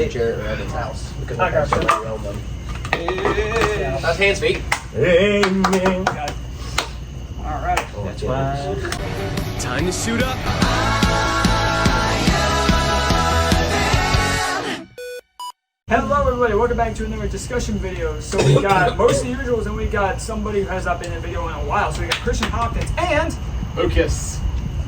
at Jared Redden's house because I got we own them. Yeah. That's hands, feet. Amen. Alright. That's mine. Time to suit up. Hello everybody, welcome back to another discussion video. So we got most of the usuals and we got somebody who has not been in a video in a while. So we got Christian Hopkins and Lucas.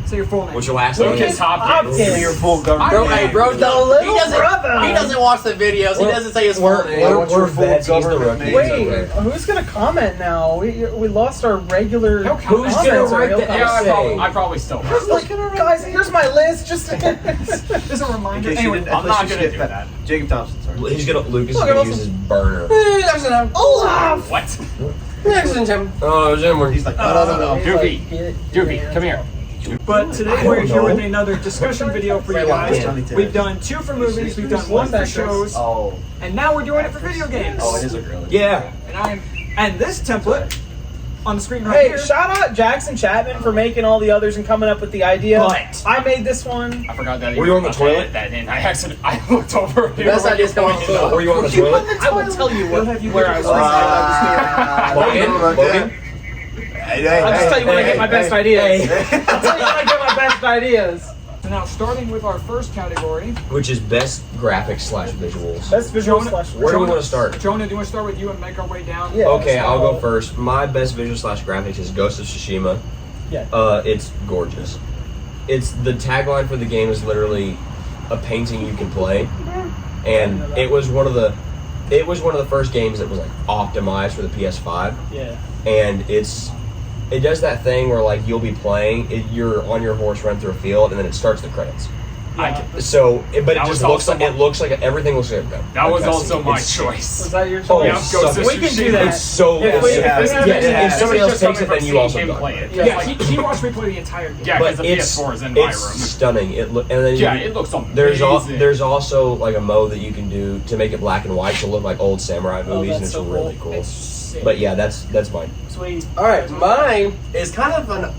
say your full name. What's your last name? Lucas Hopkins. Hopkins. Your full government. Bro, hey, bro, The he little doesn't. brother. He doesn't watch the videos. He doesn't say his full name. We're vets. He's the rookie. Wait, who's gonna comment now? We lost our regular. Who's gonna comments, or write he'll the comment. Yeah, I probably still have. Like, guys, here's my list. Just Just a reminder. Anyway, I'm not gonna do that. Jacob Thompson, sorry. Lucas is gonna use his burner. There's an Olaf. What? There's an him. Oh, Jim, He's like, no. Doopy. Doopy, come here. but today we're here with another discussion video for you guys. We've done 2 for movies, we've done 1 for shows, Oh, and now we're doing it for video games. it is a girl. Yeah. And this template on the screen right Hey, here. shout out Jackson Chapman for making all the others and coming up with the idea. But I made this one. I forgot that. Were you on the toilet? That in. I looked over. The best idea is coming on the toilet. Were you on the toilet? I will tell you We'll have you where I was. Logan? I'll just tell you when I get my best ideas. I'll tell you when I get my best ideas. So now, starting with our first category. Which is best graphics / visuals. Best visual Jonah- slash. Where do we want to start? Jonah, do you want to start with you and make our way down? Yeah. Okay, I'll go first. My best visual / graphics is Ghost of Tsushima. Yeah. It's gorgeous. It's the tagline for the game is literally a painting you can play, and it was one of the first games that was like optimized for the PS5, Yeah. and it does that thing where like you'll be playing, you're on your horse, run through a field, and then it starts the credits. So, but it That just was looks like also everything looks like That was a also cutscene. my It's- choice. Was that your Oh, choice? Yeah, suck Ghost of it. We can do that. It's so Yeah, it's we- so- yeah, yeah, if somebody else takes it, then you also can got play it. it. Yeah, Like, he watched me play the entire game. Yeah, because But the it's PS4 is in my room. stunning. It and then Yeah, it looks there's amazing. there's also like a mode that you can do to make it black and white to look like old samurai movies, and that's it's so really cool. cool. It's sick. But yeah, that's mine. Sweet. All right, mine is kind of not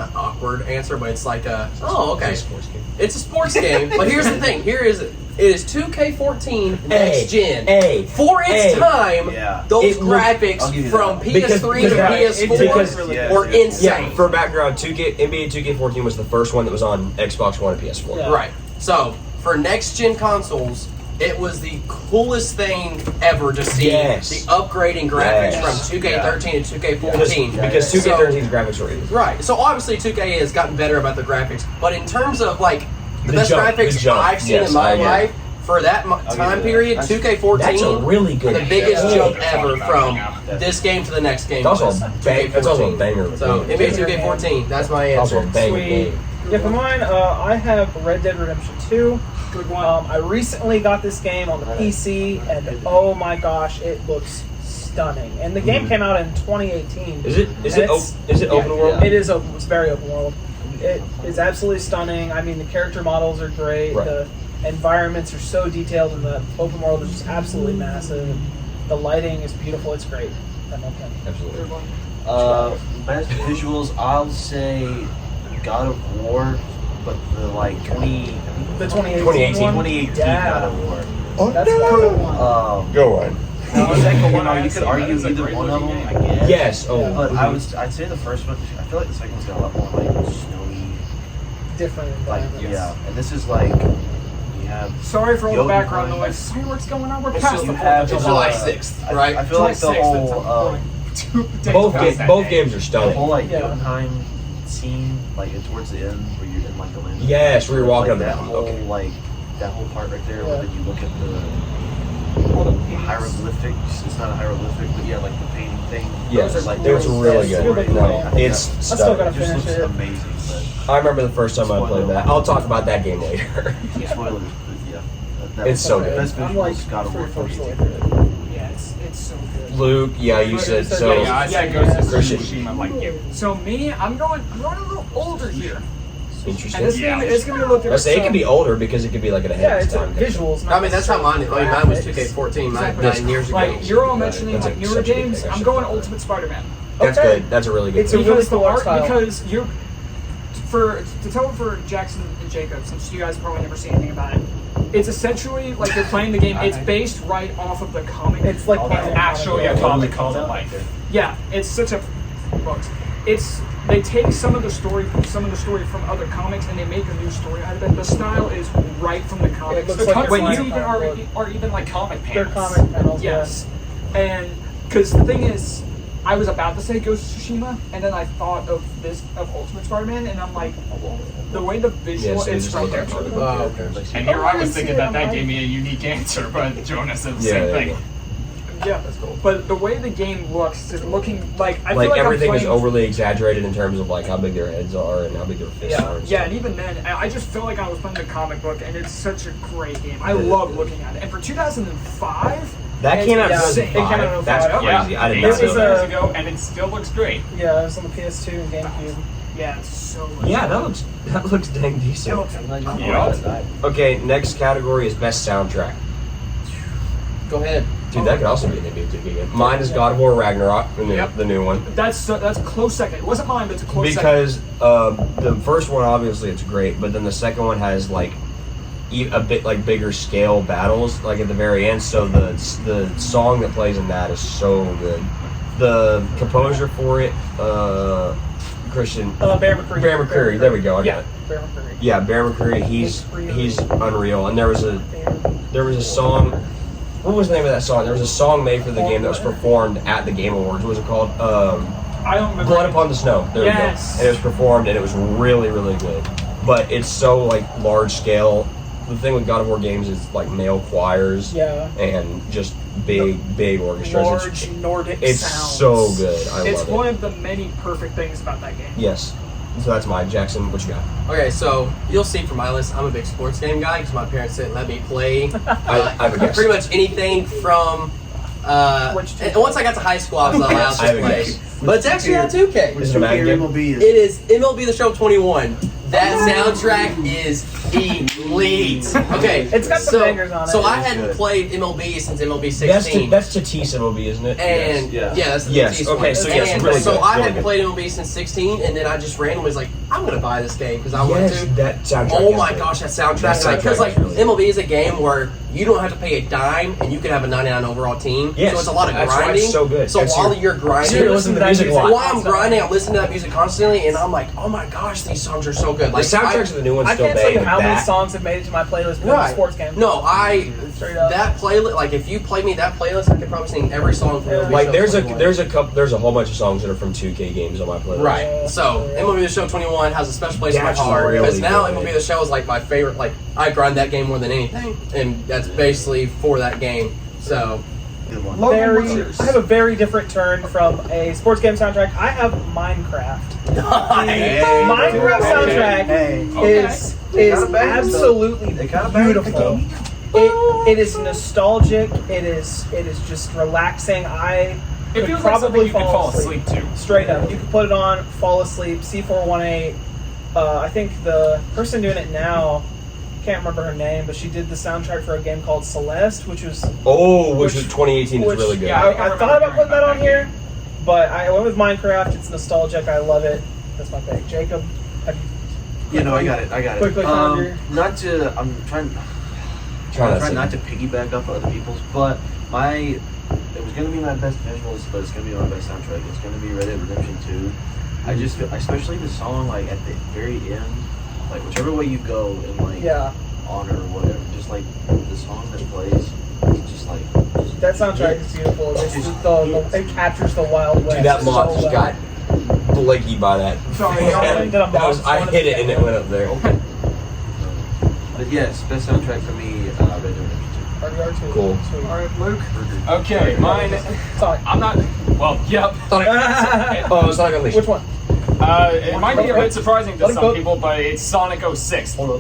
an awkward answer, but it's like okay. It's a sports game. It's a sports game, but here's the thing. It is 2K14 next gen. For its time, those graphics I'll give you from that. PS3 to because PS4 were insane. Yeah, for background, NBA 2K14 was the first one that was on Xbox One and PS4. Yeah. Right. So for next gen consoles, it was the coolest thing ever to see the upgrading graphics from 2K13 to 2K14. Because 2K13's graphics were even. Right. So obviously 2K has gotten better about the graphics, but in terms of like the best jump, graphics the jump. I've seen Yes, in my I agree. life for that time period, 2K14 That's a really good. the biggest game. jump ever from this game to the next game. It's also was a bang. It's also a 2K14. banger. So game. NBA 2K14. That's my It's also answer. a banger Sweet. game. Yeah, for mine, I have Red Dead Redemption 2. Good one. I recently got this game on the PC, and oh my gosh, it looks stunning. And the game came out in 2018. Is it open world? It is open. It's very open world. It is absolutely stunning. I mean, the character models are great. Right. The environments are so detailed, and the open world is just absolutely massive. The lighting is beautiful. It's great. Absolutely. Good one. Best visuals, I'll say God of War, but the like The 2018 one? 2018 Yeah. God of War. That's a good one. Go on. You could argue either one of them, I guess. Yes. Oh. But I'd say the first one. I feel like the second one's got a lot more like snowy, Different like environments. and this is like you have. Sorry for all the Yoga background Grind. noise. Sorry, what's going on? We're So past you the have 4th of July July. 6th, right? I feel like the whole Both games are the stunning. whole like Yeah. Jotunheim scene, like towards the end where you're in like the land. Yes, where you're walking up the that mountain. whole Okay. like that whole part right there. Yeah. Where then you look at the hieroglyphics. It's not a hieroglyphic, but yeah, like the painting thing. Yes, Those are, like it's really It's good. really No, cool. it's I still stunning. gotta It just finish looks it. amazing. But I remember the first time I played that. I'll talk about that game later. spoilers, but yeah, that It's so good. Best I'm like visuals, God of War 3/4 way 2018. through it. Yeah, it's so good. Luke, yeah, you said so. Yeah, I said Ghost of Christian. Tsushima like you. So me, I'm going a little older here. And Interesting. it's gonna be a little different. I say it could be older because it could be like an Yeah, ahead of it's a time. visuals. I mean, that's how mine is. I mean, mine was 2K14, Exactly. 9 years ago. Like, you're all mentioning That's like a- newer such a good games. thing, I'm actually. going Ultimate Spider-Man. That's Okay. good. That's a really good. It's a pick. really Because the cool art art, style. because to tell it for Jackson and Jacob, since you guys probably never see anything about it, It's essentially like you're playing the game. It's based right off of the comic. It's like Actually, a comic called it like. Yeah, it's such a books. They take some of the story from other comics and they make a new story out of it. The style is right from the comics. looks The like when cutscenes you even are even like comic They're panels. comic panels. yes, and because the thing is, I was about to say Ghost of Tsushima, and then I thought of Ultimate Spider-Man, and I'm like, the way the visual Yes, it it's is right like there. that. Oh, okay. And here I was thinking that gave me a unique answer, but Jonah said the Yeah, same there you thing. Yeah, that's cool. But the way the game looks is looking like I feel Like like everything I'm is playing, overly exaggerated in terms of like how big their heads are and how big their fists are. And Yeah, stuff. and even then, I just feel like I was playing the comic book, and it's such a great game. I It is love good. looking at it. And for 2005, That it's came out in insane. 2005. It came out in That's 2005. crazy. Yeah, I did it not was know was that. years ago, and it still looks great. Yeah, it was on the PS2 and GameCube. Yeah, it's so much. Yeah, fun. that looks dang It decent. looks Yeah. Okay, next category is best soundtrack. Go ahead. Dude, that could also be an NBA 2K game. Mine is God of War Ragnarok, the new one. That's a close second. It wasn't mine, but it's a close second. Because the first one, obviously, it's great, but then the second one has like a bit like bigger scale battles, like at the very end. So the song that plays in that is so good. The composer for it, Christian Bear McCreary. Bear McCreary. There we go. I got Yeah. it. Bear McCreary. Yeah, Bear McCreary. He's unreal. And there was a song. What was the name of that song? There was a song made for the game that was performed at the Game Awards. What was it called? I don't remember. Blood Upon the Snow. There Yes. we go. And it was performed, and it was really, really good. But it's so like large scale. The thing with God of War games is like male choirs Yeah. and just big orchestras. Large Nordic It's sounds. so good. I It's love one it. of the many perfect things about that game. Yes. So that's mine. Jackson, what you got? Okay, so you'll see from my list, I'm a big sports game guy because my parents didn't let me play I have a guess. pretty much anything from. Which two? And once I got to high school, I was allowed I to have a play. guess. But it's actually on 2K. Is it a Madden game? MLB It is MLB The Show 21. That soundtrack is elite. Okay, It's got some bangers on it. So I It's hadn't good. played MLB since MLB That's 16. that's Tatis MLB, isn't it? And Yes. yeah, that's the Yes, Tatis okay, one. so yes, And really so good, I really hadn't good. played MLB since 16, and then I just randomly was like, I'm gonna buy this game because I want Yes, to. that soundtrack. Oh is my good. gosh, that soundtrack! That soundtrack Because like is really good. MLB is a game where you don't have to pay a dime, and you can have a 99 overall team. Yes, so it's a lot of that's why it's grinding. so good. So That's while your- you're grinding, So you're listening to the music a lot. while I'm grinding, I'm listening to that music constantly, and I'm like, oh my gosh, these songs are so good. The Like soundtracks of the new ones I still can't tell bang. you how many that- songs have made it to my playlist because Right. of sports game. No, Straight up. that playlist. Like if you play me that playlist, I could probably sing every song from Yeah. MLB Like Show there's 21. there's a whole bunch of songs that are from 2K games on my playlist. Right. Yeah. So MLB The Show 21 has a special place in my That's heart really because now good. MLB The Show is like my favorite. Like I grind that game more than anything, and that's basically for that game. So Good one. Logan, what's yours? I have a very different turn from a sports game soundtrack. I have Minecraft. Minecraft soundtrack Hey. is kinda bangs, though. absolutely They kinda bangs the beautiful. game. It is nostalgic. It is just relaxing. I It could feels like something probably you could fall asleep to. Straight up, you could put it on, fall asleep. C418. I think the person doing it now, can't remember her name, but she did the soundtrack for a game called Celeste, which was Oh, which was 2018 is which- really good. yeah, I I thought remember about putting that on hearing here, about but I went with Minecraft. It's nostalgic. I love it. That's my pick. Jacob, have you? You know, I got it. Quickly found your- Not to. I'm trying not to piggyback off other people's, but it was gonna be my best visuals, but it's gonna be my best soundtrack. It's gonna be Red Dead Redemption 2. I just feel, especially the song like at the very end, like whichever way you go in like Yeah, honor or whatever, just like the song that plays, it's just like that soundtrack is beautiful. It captures the Wild West. Dude, that moth so just well. got blanky by that. Sorry, did a moth I just hit it and it went up there. But yes, best soundtrack for me, Red Dead Redemption RDR2. Cool. Sweet. All right, Luke. 2. Okay, mine. Sorry. I'm not. Well, yep. Oh, it's not Unleashed. Which one? It might be a bit surprising to Let it some go. people, but it's Sonic 06. The Well,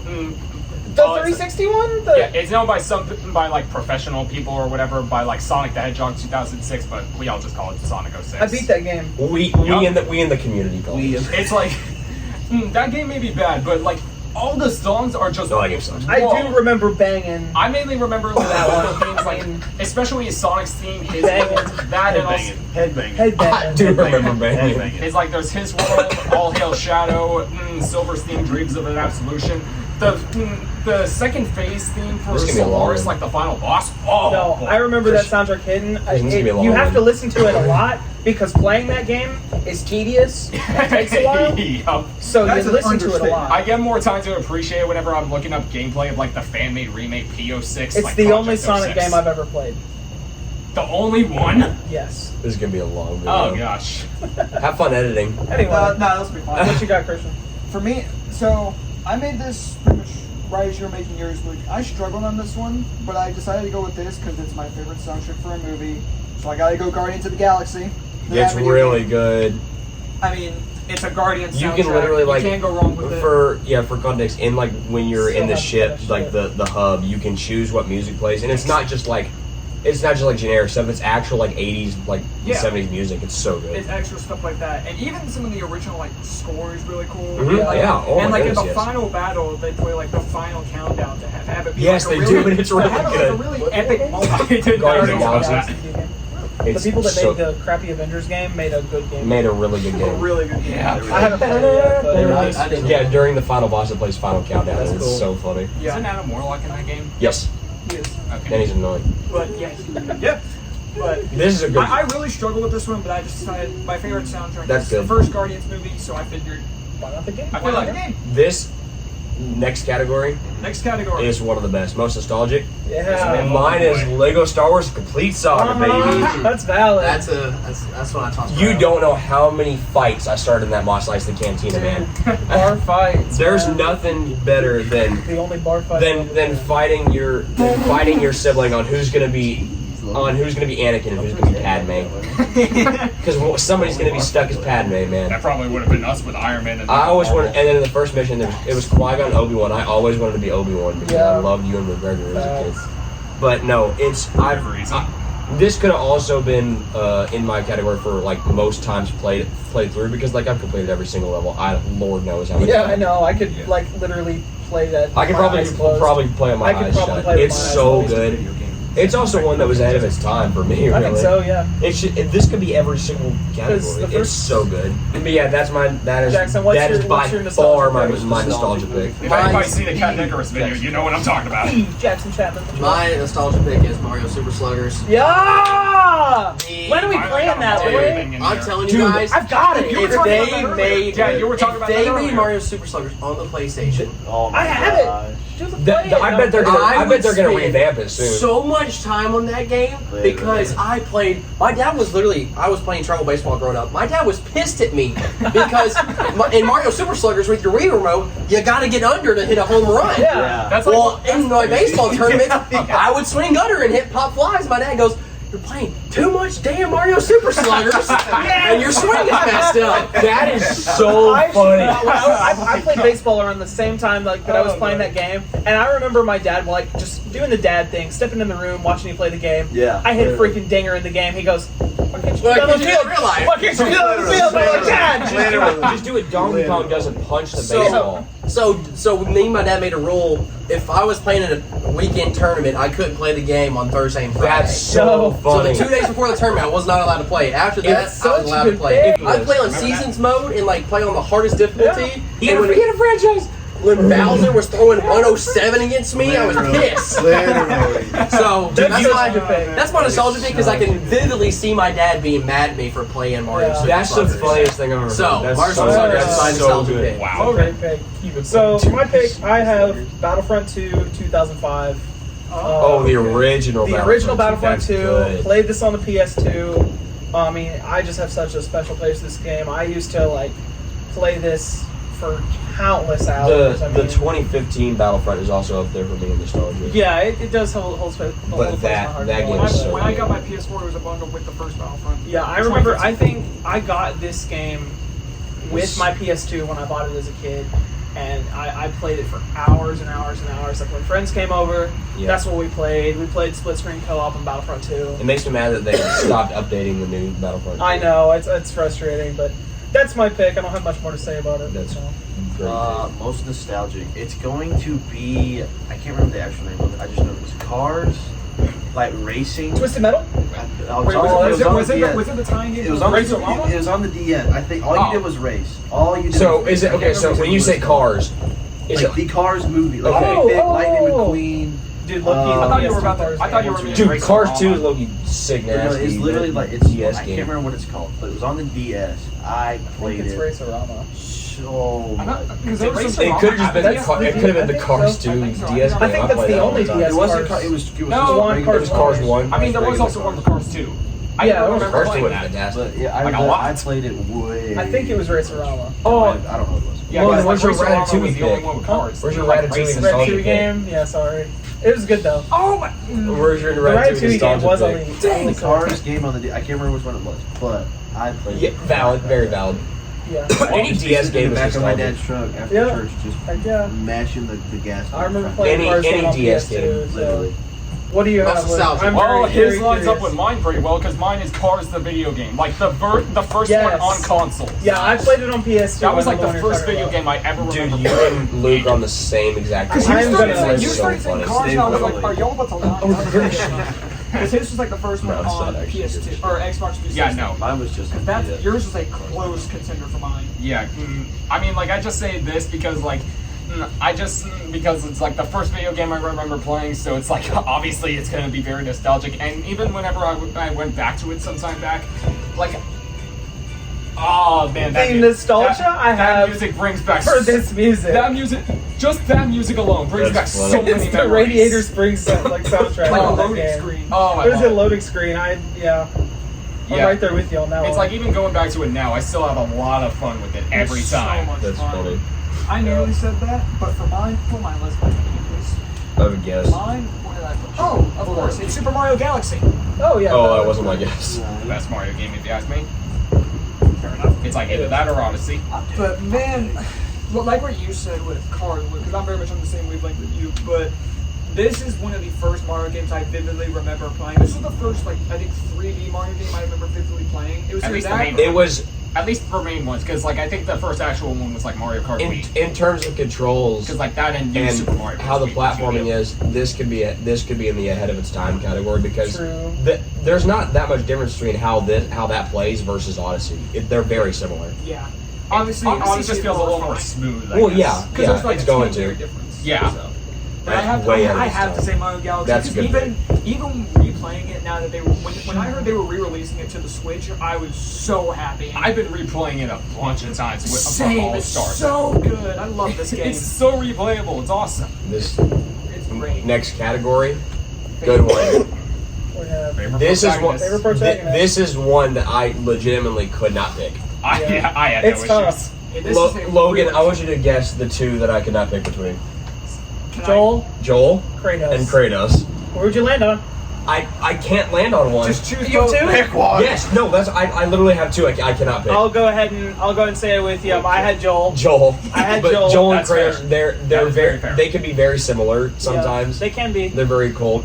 360 one? Yeah, it's known by like professional people or whatever by like Sonic the Hedgehog 2006, but we all just call it Sonic 06. I beat that game. We in the community call it. It's like that game may be bad, but like all the songs are just. No, that game sucks. I Whoa. do remember banging. I mainly remember that That one. Things like, especially his Sonic's theme, his Banging. world, that and also. Headbanging. Headbanging. I do remember banging. Headbanging. It's like there's his world, All Hail Shadow, Silverstein Dreams of an Absolution. the second phase theme for This is gonna be a long Solaris, one. like the final boss. Oh, No, boy. I remember that soundtrack hidden. This is gonna be a long You have to one. listen to it a lot because playing that game is tedious. It takes a while, Yup. so That's you an listen to it a understatement. lot. I get more time to appreciate it whenever I'm looking up gameplay of like the fan-made remake PO6. It's like the only Project Sonic 06. game I've ever played. The only one? Yes. This is gonna be a long video. Oh gosh. Have fun editing. Anyway, No, this will be fine. what you got, Christian? For me, so I made this pretty much right as you're making yours, Luke. I struggled on this one, but I decided to go with this because it's my favorite soundtrack for a movie. So I gotta go Guardians of the Galaxy. It's That video really game. good. I mean, it's a Guardians You soundtrack. can literally like you can't go wrong with it. for context in like when you're Still in the have to ship, finish like it. the hub, you can choose what music plays, and it's not just like generic stuff. It's actual like 80s, like Yeah. 70s music. It's so good. It's extra stuff like that, and even some of the original like score is really cool. Mhm, Like, yeah. Oh and my like in goodness, the yes. final battle, they play like the final countdown to have it be Yes, like a they really, do, and it's to really have it, like, good. a really epic moment. I didn't Guardians know of the about Galaxy. that. The It's people that so- made the crappy Avengers game made a good game. made a really good A game. really good game. Yeah. I haven't played it yet, but They released I didn't- Yeah, during the final boss, it plays Final Countdown, That's and it's cool. so funny. Yeah. Isn't Adam Warlock in that game? Yes, He is. and Okay. he's annoying. But yeah, yep. But This is a good. I really struggle with this one, but I just decided my favorite soundtrack That's is good. the first Guardians movie, so I figured why not the game? I why feel not the like game? This next category Next category. is one of the best, most nostalgic. Yeah. And mine is Lego Star Wars Complete Saga, baby. That's valid. That's what I talked about. You don't know how many fights I started in that Mos Eisley Cantina, man. Bar fights. There's man. nothing better than The only bar fight. than fighting your sibling on who's gonna be Anakin and who's gonna be Padme. Because somebody's gonna be stuck as Padme, man. that probably would have been us with Iron Man. And I always wanted, and then in the first mission, it was Qui-Gon, Obi-Wan. I always wanted to be Obi-Wan because Yeah. I loved Ewan McGregor as a kid. Facts. But no, it's Whatever reason. this could have also been in my category for like most times played through because like I've completed every single level. Lord knows how many. Yeah, times. I know. I could like literally play that. I could with my eyes closed. probably play on my I could eyes probably shut. play with It's my eyes so closed. good. It's also one that was ahead of its time for me. Really. I think so. Yeah. This could be every single category. the It's first- so good. But yeah, that's mine. That is Jackson, what's that your- is by what's your far nostalgia my pick? nostalgia pick. If anybody's seen the Cat Icarus video, you know what I'm talking about. Jackson Chapman. My nostalgia pick is Mario Super Sluggers. Yeah. The- When are we Finally playing got that? Mario When? thing in I'm there. telling you Dude, guys, I've got it. You were if talking they about that made, Yeah, you were talking if about they that made earlier. Mario Super Sluggers on the PlayStation, Oh my I have it. gosh. Do the play it. I bet they're gonna. I would bet they're gonna spend revamp it soon. so much time on that game because I played. My dad was literally. I was playing travel baseball growing up. My dad was pissed at me because in Mario Super Sluggers with your Wii remote, you got to get under to hit a home run. Yeah. That's like Well, in my baseball tournament, I would swing under and hit pop flies. My dad goes, "You're playing too much damn Mario Super Sluggers, and your swing is messed up." That is so funny. I played baseball around the same time like that I was playing that game, and I remember my dad like just doing the dad thing, stepping in the room, watching me play the game. Yeah. I hit a freaking dinger in the game. He goes, "Why can't you Like, do that on you the didn't field? realize. Why can't you do that on the field?" I'm like, "Dad, Just do it. Donkey Kong doesn't punch the baseball. So me and my dad made a rule: if I was playing in a weekend tournament, I couldn't play the game on Thursday and Friday. That's so So So the funny. 2 days before the tournament, I was not allowed to play. After that, It's I was such allowed a to play. thing. I play on seasons mode and like play on the hardest difficulty. He And had a franchise. when Bowser was throwing 107 against me, I was pissed. Literally. So That's that's my nostalgia pick because I can vividly see my dad being mad at me for playing Mario Yeah. Super That's the Sluggers. funniest thing I've ever So, heard. That's Mario so, Super Sluggers is my that's so nostalgia good. pick. Wow. Great pick. So for my pick, I have Battlefront 2, 2005. Oh, the original. The original Battlefront That's 2. good. Played this on the PS2. I mean, I just have such a special place for this game. I used to like play this for countless hours. I The mean, 2015 Battlefront is also up there for me in nostalgia. yeah, it does hold space. But that game When is so I good. got my PS4, it was a bundle with the first Battlefront. Yeah, I remember. I think I got this game with my PS2 when I bought it as a kid, and I played it for hours and hours and hours. Like when friends came over, Yeah. that's what we played. We played split screen co-op on Battlefront 2. It makes me mad that they stopped updating the new Battlefront. I know it's frustrating, but that's my pick. I don't have much more to say about it. That's so. great. Most nostalgic. It's going to be. I can't remember the actual name of it. I just know it was Cars, like racing. Twisted Metal. Wait, was it the tying game? It was on the Racer Llama? It was on the DS. I think all you did was race. All you did. So was is it okay? So when you say cars, Is like it- the Cars movie, like Okay. Lightning McQueen. Dude, Loki. I thought you were PS2 about to. Cars I thought you were game. meaning Dude, Cars 2 is Racerama. Loki sick No, nasty. it's literally but like it's. DS I can't game. remember what it's called, but it was on the DS. I I think played it's it Racerama. so I'm much. not because there was It could have just been. It That's could have been the I think Cars so. 2 I think so. DS game. I think that's played the that all only time. DS It wasn't. Cars. It was. No, just one regular Cars It was Cars 1. I mean, there was regular also one Cars. of Cars 2. I Yeah, don't it was remember Cars 2 playing was that. fantastic. But yeah, Like a lot. I played it way. I think it was Racerama. Oh, I don't know what it was. yeah, Well, because where's like your Racerama Ratatouille was the only pick? one with cars. Where's your Like, Ratatouille racing. nostalgia Red 2 pick? game? Yeah, sorry. It was good though. Oh my! Where's your The Ratatouille game nostalgia was pick? elite. Dang, the Cars game on the. I can't remember which one it was, but I played. Yeah, it. valid, very valid. Yeah. Any Just DS sitting game in the is back of my nostalgic. dad's truck after Yeah. church, just Heck yeah. mashing the gas. I remember pedal. playing Cars Any game on DS PS2. game, So. Literally. What do you That's have? Luke? nostalgic. I'm Well, very, his very lines up curious. with mine pretty well because mine is Cars the video game, like the first Yes. one on consoles. Yeah, I played it on PS2. That was I like know the what you're first talking video about. game I ever Dude, remember. you and Luke on the same exact. Because I'm you gonna- started saying, It's you so started saying funny. cars, and I was like, Same are y'all about to lie? Because his was like the first one No, it's on not actually PS2 good. or Xbox 360. Yeah, no. Mine was just. Because that's yeah. yours was a close contender for mine. Yeah, I mean, like I just say this because like. Because it's like the first video game I remember playing, so it's like obviously it's gonna be very nostalgic. And even whenever I went back to it some time back, like, oh man, The nostalgia I that have music brings back for this music. That music, just that music alone brings That's back funny. so many It's the memories. Radiator Springs like soundtrack. Like a on that loading game. screen. Oh my There's a god. loading screen. I'm Yeah. right there with you on that It's one. like even going back to it now, I still have a lot of fun with it every It's time. So much That's fun. funny. I nearly said that, but for mine, put mine list please. I would guess. Mine, what did I put? Oh, of course, it's Super Mario Galaxy. Oh yeah. Oh, that wasn't my guess. The best Mario game, if you ask me. Fair enough. It's like either that or Odyssey. But man, well, like what you said with Cars, because I'm very much on the same wavelength with you, but this is one of the first Mario games I vividly remember playing. This was the first, like, I think 3D Mario game I remember vividly playing. It was At either least the that. main It was At least for main ones, because like I think the first actual one was like Mario Kart Wii. in terms of controls Because like that and New and Super Mario Bros. how the Wii, platforming too. is. This could be in the ahead of its time category because True. there's not that much difference between how that plays versus Odyssey. They're very similar. Yeah. Obviously, Odyssey just feels a little more refined. smooth. I Well, guess. yeah, Because there's like it's a going 10-year to. difference. Yeah. So. But I have, Way ahead of I its have time. to say Mario Galaxy. That's a because good even replaying it now that they were when I heard they were re-releasing it to the Switch, I was so happy. I've been replaying it a bunch of times with Same. All It's Stars. so good. I love this game. It's so replayable. It's awesome. This It's great. next category, good one. We have Favorite This is one. protagonist. Favorite protagonist. This is one that I legitimately could not pick. I had It's no issues. tough. And this is a Logan, weird- I want you to guess the two that I could not pick between: Can I- Joel, Joel Kratos. and Kratos. Where would you land on? I can't land on one. Just choose You both. too? Pick one. Yes, no, that's I literally have two. I cannot pick. I'll go ahead and say it with you. I had Joel. Joel. I had but Joel. Joel and That's fair. Kratos, they're That is very very fair. they can be very similar sometimes. Yeah, they can be. They're very cool.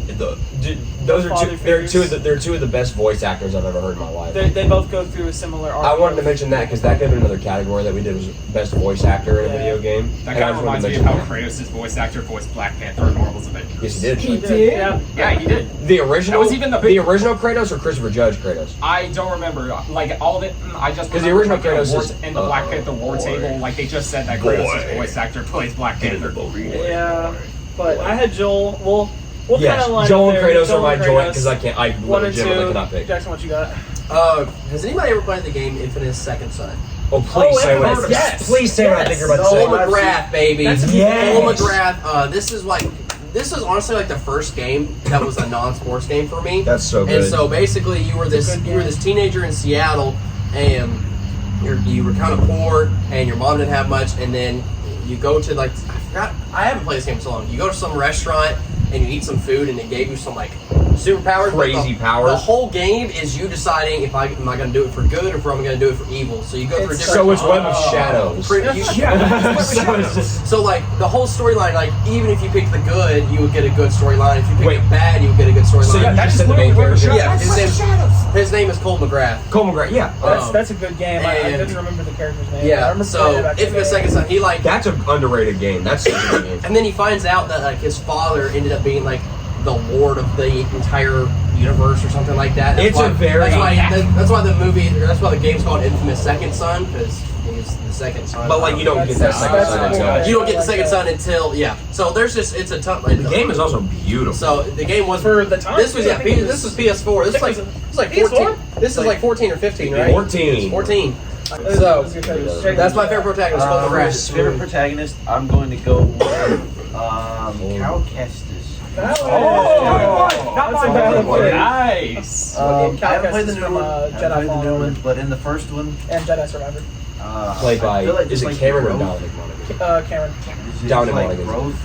Those are Father two. They're figures. they're two of the best voice actors I've ever heard in my life. They both go through a similar arc. I wanted to mention that because that could have been another category that we did was best voice actor in a Yeah. video game. That And I kind of just wanted reminds to me of mention how that. Kratos' voice actor voiced Black Panther in Marvel's Avengers. Yes, he did. He did? Yeah. Yeah, he did. The original. That was even the big- the original Kratos or Christopher Judge Kratos. I don't remember like all of it. I just 'Cause the remember, original like, Kratos war- is- in the Black Panther war boy. table, like they just said that Kratos' Boy. voice actor plays Black Panther. Yeah, but I had Joel. We'll Yes, kind of line Joel up and there. Kratos are Joel my and joint Kratos. because I One and legitimately two. cannot pick. Jackson, what you got? Has anybody ever played the game Infamous Second Son? Oh, please Oh, say what Infamous, yes. Please say what I think you're about to Cole say. McGrath, baby. That's a Yes. Cole McGrath. This is honestly like the first game that was a non-sports game for me. That's so good. And so basically, you were this teenager in Seattle, and you were kind of poor, and your mom didn't have much, and then you go to I haven't played this game in so long. You go to some restaurant and you eat some food, and they gave you some like superpowers. but Crazy the, powers. The whole game is you deciding am I going to do it for good or if I'm going to do it for evil. So you go through It's different. So it's Web of Shadows. So it's just- So like the whole storyline, like even if you pick the good, you would get a good storyline. If you pick Wait. the bad, you would get a good storyline. So you that just is said the main literally Web of character. Yeah, his name is Cole McGrath. Cole McGrath. Yeah, That's a good game. I and- didn't remember the character's name. I Yeah. remember playing So it back in the Infamous day. Second Son, he like, that's an underrated game. That's such a good game. and then he finds out that like his father ended up being like the lord of the entire universe or something like that. It's a very- that's why the movie. That's why the game's called Infamous Second Son because is the second son. But like you don't get that second That's son cool. until. You don't get the second son until So there's just it's a tough. The game is also beautiful. So the game was For the time, This was I think it This was PS4. This I is think like it was- 14. PS4? This is like 14 or 15, right? 14. 14. That's That's my favorite protagonist. Full of Favorite protagonist, I'm going to go with Cal Kestis. That Oh, not That's a mine. valid One. pick. Nice. Cal I haven't played the Kestis new from, one. Jedi Haven't played the Fallen new Order. one, but in the first one, And Jedi Survivor. Played by I feel like is just it like Cameron or growth- Dominic Monaghan? Cameron. it's just Down in like Monaghan. growth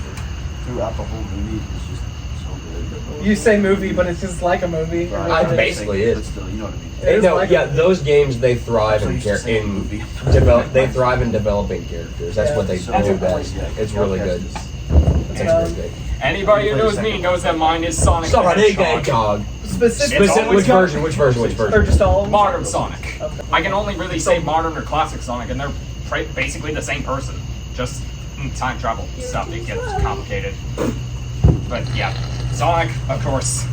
throughout the whole movie is just so good. You say movie, but it's just like a movie. It basically is. But still, you know what I mean. It is No, like yeah, a- those games they thrive So in you should say in movie. They thrive in developing characters. That's Yeah. what they So, do yeah, best. It's Cal really good. Kestis. It's really good. Anybody who knows me knows that mine is Sonic the Sonic Hedgehog. Hedgehog. Specifically, It's always Which got- version? Which version? Which or version? just all. Modern Sonic. Okay. I can only really say modern or classic Sonic, and they're basically the same person. Just time travel stuff, it gets complicated. But yeah, Sonic, of course.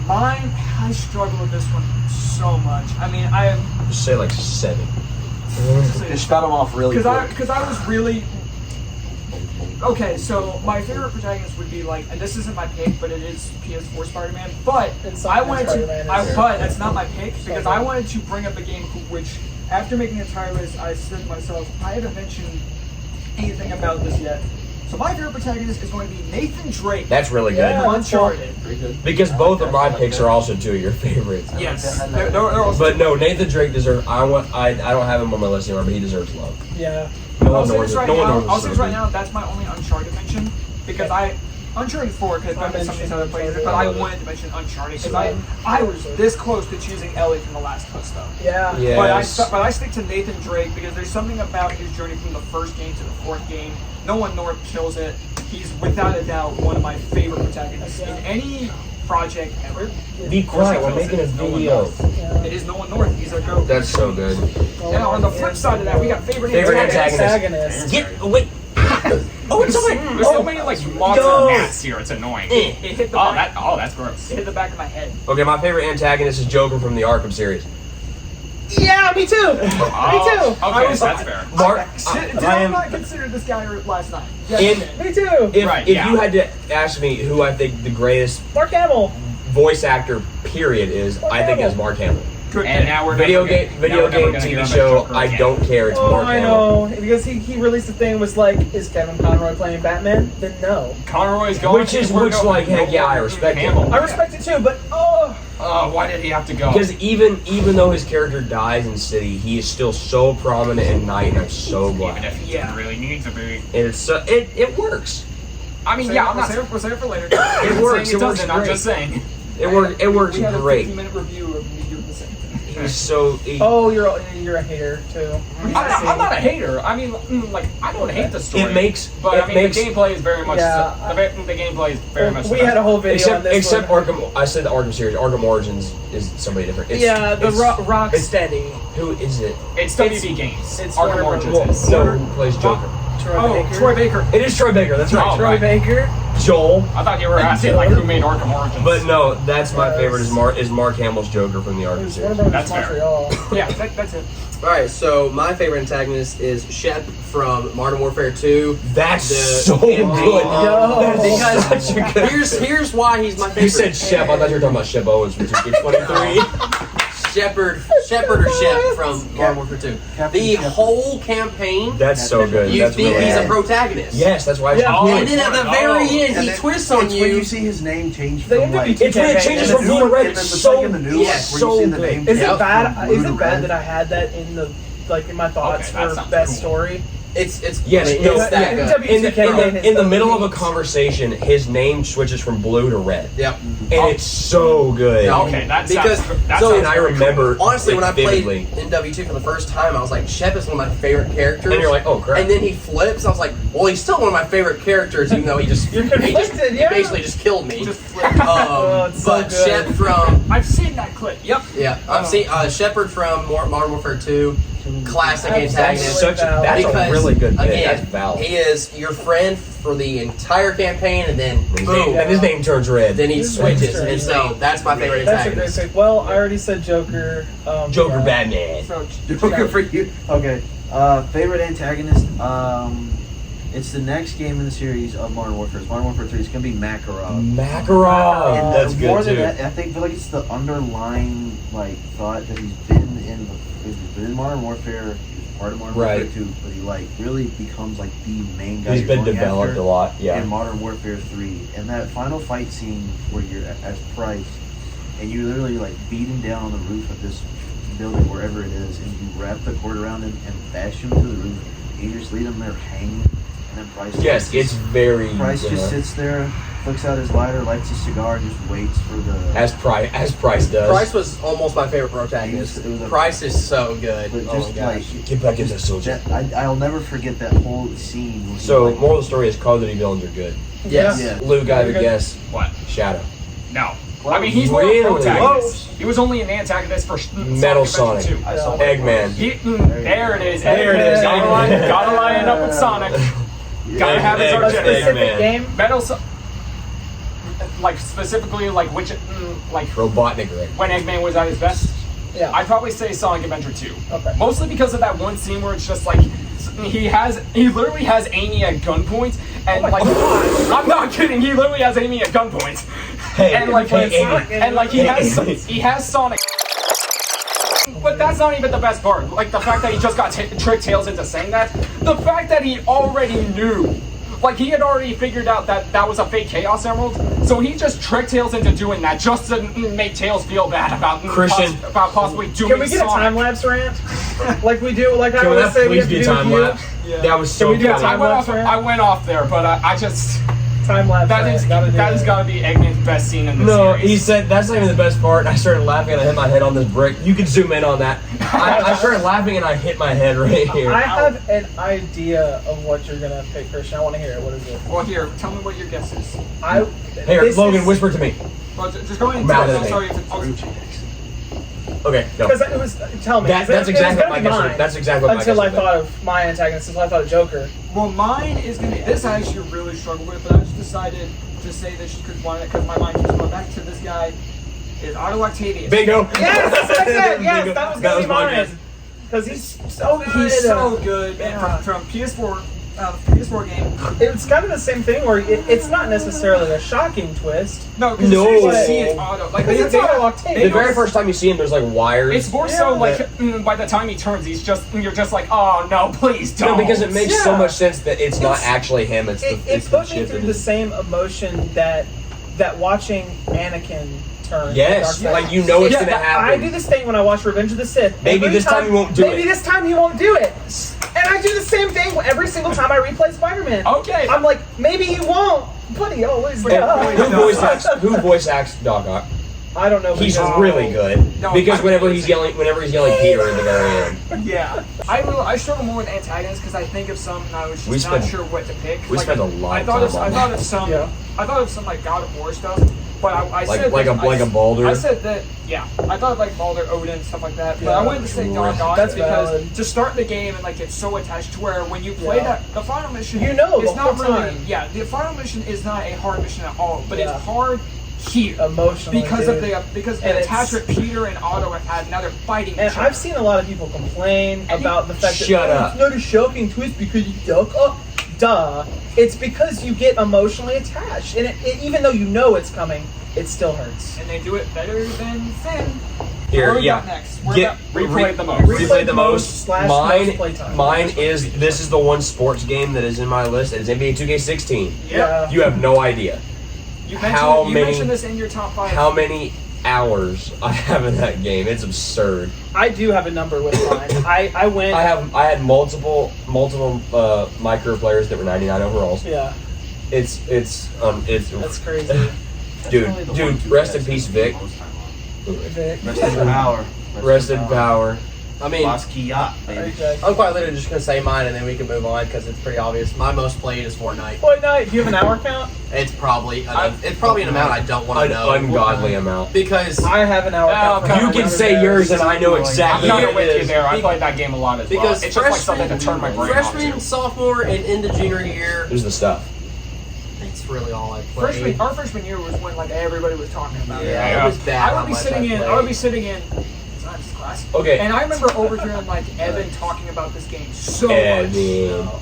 Mine, I struggle with this one so much. I mean, I Just say like 7. Just got him off really quick. because I was really okay. So my favorite protagonist would be like, and this isn't my pick, but it is PS4 Spider-Man. But It's I not wanted Spider-Man, to, is it? but that's not my pick because I wanted to bring up a game which, after making an entire list, I said to myself, I haven't mentioned anything about this yet. So my favorite protagonist is going to be Nathan Drake. That's really good. Yeah. Uncharted. Because both of my picks are also 2 of your favorites. Yes, they're also. But no, Nathan Drake deserves. I don't have him on my list anymore, but he deserves love. Yeah. No I'll one say knows this it. right No one now. knows I'll it's say so this right good. now. That's my only Uncharted mention because Uncharted 4 because I've been some of these other places, but I wanted to mention Uncharted because I was this close to choosing Ellie from The Last of Us though. Yeah. Yeah. But I stick to Nathan Drake because there's something about his journey from the first game to the fourth game. No one North kills it. He's without a doubt one of my favorite protagonists in any project ever. Be quiet. We're making a video. It is No One North. He's a goat. That's so good. Now on the flip side of that, we got favorite Favorite antagonist. antagonist. Get away. Oh, it's so There's so many like monster Yo. hats here. It's annoying. It hit the back. That's gross. It hit the back of my head. Okay, my favorite antagonist is Joker from the Arkham series. Yeah, me too. Oh, Me too. Okay, that's fair. Did I not consider this guy last night? Yes, In- you did. Me too. If, Right, if yeah. you had to ask me who I think the greatest Mark Hamill. voice actor period is, I think it's Mark Hamill. Good And pick. now we're Video never game, gonna- video now we're never game, gonna hear TV about show. Joker I again. don't care. It's Oh, Mark I Hamill. know. Because he released a thing was like, is Kevin Conroy playing Batman? Then no. Conroy's going. Which is we're which going- like heck yeah, I respect him. Hamill. I respect it too, but oh, Why did he have to go? Because even though his character dies in City, he is still so prominent in Night, and I'm so Even glad. if he didn't really need to be. And it's it works. I mean, We'll yeah, I'm not. save it for later. It works, It it works doesn't. I'm great. just saying. It works We had a great. 15-minute review of me doing the same thing. He's so. oh, you're a hater too. I'm not a hater. I mean, like I don't hate the story. It makes. But it I mean, makes, the gameplay is very much. Yeah, the gameplay is very much. We had a whole video on Except this one. Arkham. I said the Arkham series. Arkham Origins is somebody different. It's, Yeah, the it's, Rock it's- Steady. Who is it? It's WB Games. it's Arkham Warner Origins. Well, is. no, who plays Joker? Troy Baker. It is Troy Baker. That's right. Oh, Troy right. Baker. Joel. I thought you were asking like who made Arkham Origins. But no, that's my Yes. favorite. Is Mark Hamill's Joker from the It Arkham was series. Warner That's Brothers fair. Montreal. Yeah, that's it. All right, so my favorite antagonist is Shep from Modern Warfare 2. That's The so campaign. good. Yo. Because Such a good here's why he's my favorite. You said Shep. I thought you were talking about Shep Owens from 2K23. Shepard or Shep from Modern Warfare 2. Captain The Shepard. whole campaign, That's so good. That's really he's a good. protagonist. Yes, that's why. Yeah. And then at the very end, he then- twists on it's when you. you see his name change The from like. MVP It's when it campaign. changes in from the blue new to red. one, It's it's so like in the new yes, one, where you see the so name. Is Yep. it bad? from blue Is to it bad red. that I had that in the in my thoughts Okay, that for sounds best cool. story? It's Yes, I mean, no, it's that yeah, good. in the middle of a conversation, his name switches from blue to red, Yep. and it's so good. Yeah. Okay, that Because- sounds. That so- sounds And I very remember Honestly, when I played vividly. in W2 for the first time, I was like, Shep is one of my favorite characters. And you're like, oh crap. And then he flips. I was like, well, he's still one of my favorite characters, even though he just You're he conflicted, yeah. basically just killed me. Just flipped. Oh, it's so but good. Shep from I've seen that clip. Yep. I've seen Shepard from Modern Warfare 2. classic That's antagonist. That's Because, a really good pick. again, That's valid. he is your friend for the entire campaign, and then boom, And his name turns red. then he His switches, name and so that's my favorite That's a great antagonist. pick. Well, I already said Joker. Joker yeah. Batman. So, Joker for you. Okay. Favorite antagonist? It's the next game in the series of Modern Warfare. It's Modern Warfare 3. It's gonna be Makarov. Makarov. And That's more good than too. that, I feel like it's the underlying thought that he's been in Modern Warfare. He was part of Modern Right. Warfare 2, but he really becomes the main guy. He's been you're going developed after a lot. Yeah. in Modern Warfare 3. And that final fight scene where you're as Price and you literally beat him down on the roof of this building, wherever it is, and you wrap the cord around him and bash him to the roof. And you just leave him there hanging, and then Price. Yes, it's very. Price just sits there, flicks out his lighter, lights a cigar, and just waits for the. As Price does. Price was almost my favorite protagonist. It was a- Price is so good. But Oh my just gosh. Get back in the soldier. I'll never forget that whole scene. when he, So, moral of the story is Call of Duty villains are good. Yes. Yeah. Luke, I would guess What? Shadow. No. I mean, he's more of a Really? protagonist. He was only an antagonist for Metal Sonic. Sonic. 2. I saw Eggman. There it is. There it is. Gotta line it up with Sonic. Gotta have his Egg- A archetype. specific Eggman. game. Metal specifically which Robotnik, right? when Eggman was at his best. Yeah. I'd probably say Sonic Adventure 2. Okay. Mostly because of that one scene where it's just he literally has Amy at gunpoint, and I'm not kidding, he literally has Amy at gunpoint. Hey, And he has Sonic. But that's not even the best part. The fact that he just got tricked Tails into saying that. The fact that he already knew. He had already figured out that was a fake Chaos Emerald, so he just tricked Tails into doing that just to make Tails feel bad about Christian. about possibly doing Can we get a Sonic. time lapse rant? Like we do? Like I Can always that say we please have to be do time with you. lapse? Yeah. That was so Can we do a funny. time lapse rant? I went off there, but I just Time lapse. that rant. is Gotta do that has it. got to be Eggman's best scene in the No, series. he said that's not even the best part. I started laughing and I hit my head on this brick. You can zoom in on that. I started laughing and I hit my head right here. I have an idea of what you're gonna pick, Christian. I want to hear it. What is it? Well, here, tell me what your guess is. Here, this Logan, is- whisper to me. Well, just go ahead and Mouth tell it me. to Sorry, Okay, go. Because it was. Tell me. That's it was exactly gonna what be my guess mine was. That's exactly what my until guess I was. thought of my antagonist. Until I thought of Joker. Well, mine is gonna be this. I actually really struggled with, but I just decided to say this because my mind keeps going back to this guy. Is Otto Octavius. Bingo. Yes, that's it. Yes, Bingo. that was That gonna was be my mine. guess. Because he's so good. He's so good, man. Yeah. From PS4 game. It's kind of the same thing where it's not necessarily a shocking twist. No, because No. you see it's Otto. Because it's Otto Octavius. The very first time you see him, there's wires. It's more so by the time he turns, you're just like, oh no, please don't. No, because it makes so Yeah. much sense that it's not actually him. It's It the put me shit through that the is- same emotion that watching Anakin turn. Yes, Dark Side. like you know it's gonna I happen. do this thing when I watch Revenge of the Sith. Maybe Every this time he won't do it. Maybe this time he won't do it. And I do the same thing every single time I replay Spider-Man. Okay. I'm like, maybe he won't, but he always And does. who voice acts Doc Ock? I don't know. He's because- really good No, because I- whenever he's yelling Peter in the very end. Yeah. I struggle more with antagonists because I think of some and I was We just not spent- sure what to pick. we spent a lot of time I on thought that. of some. Yeah. I thought of some God of War stuff, but I Like- said like that- a Baldur? I said that. Yeah. I thought of Baldur, Odin, stuff like that. But Yeah, I wanted to say Doc Ock that's because valid. to start the game and it's so attached to where when you play Yeah. that the final mission You know is the not whole really time. yeah the final mission is not a hard mission at all, but Yeah. it's hard here. Emotionally, Because dude. of the And it's- attachment Peter and Otto have had, now they're fighting And each other. I've seen a lot of people complain And about the fact Shut that up. it's not a shocking twist because you duck up. Duh. It's because you get emotionally attached. And even though you know it's coming, it still hurts. And they do it better than Finn. Here, Where we yeah. got next? Where Get replayed the most. Replayed the most. /most Mine playtime. this is the one sports game that is in my list. It's NBA 2K16. Yeah. You have no idea You mentioned, How you many- mentioned this in your top 5. how many hours I have in that game. It's absurd. I do have a number with mine. I went. I had multiple micro players that were 99 overalls. Yeah. It's That's crazy. Definitely the dude, one, two rest in guys peace, spend Vic. the most time on. Vic. Rest in power. Rest in power. I mean, Basquiat, baby. Okay. I'm quite literally just gonna say mine and then we can move on because it's pretty obvious. My most played is Fortnite. Fortnite. Do you have an hour count? It's probably an amount I don't want to An know ungodly amount. because I have an hour count. okay. for You my can round say of yours, and theirs. I know I'm exactly kind what of it with you is. there. I played that game a lot as well. because It's just like something to turn my brain off freshman, to. sophomore, and into junior year, Here's the stuff. it's really all I played. Our freshman year was when like everybody was talking about it. Yeah, it was bad. I how would be much sitting in. played. I would be sitting in science class. Okay. And I remember overhearing like Evan talking about this game so And much. No,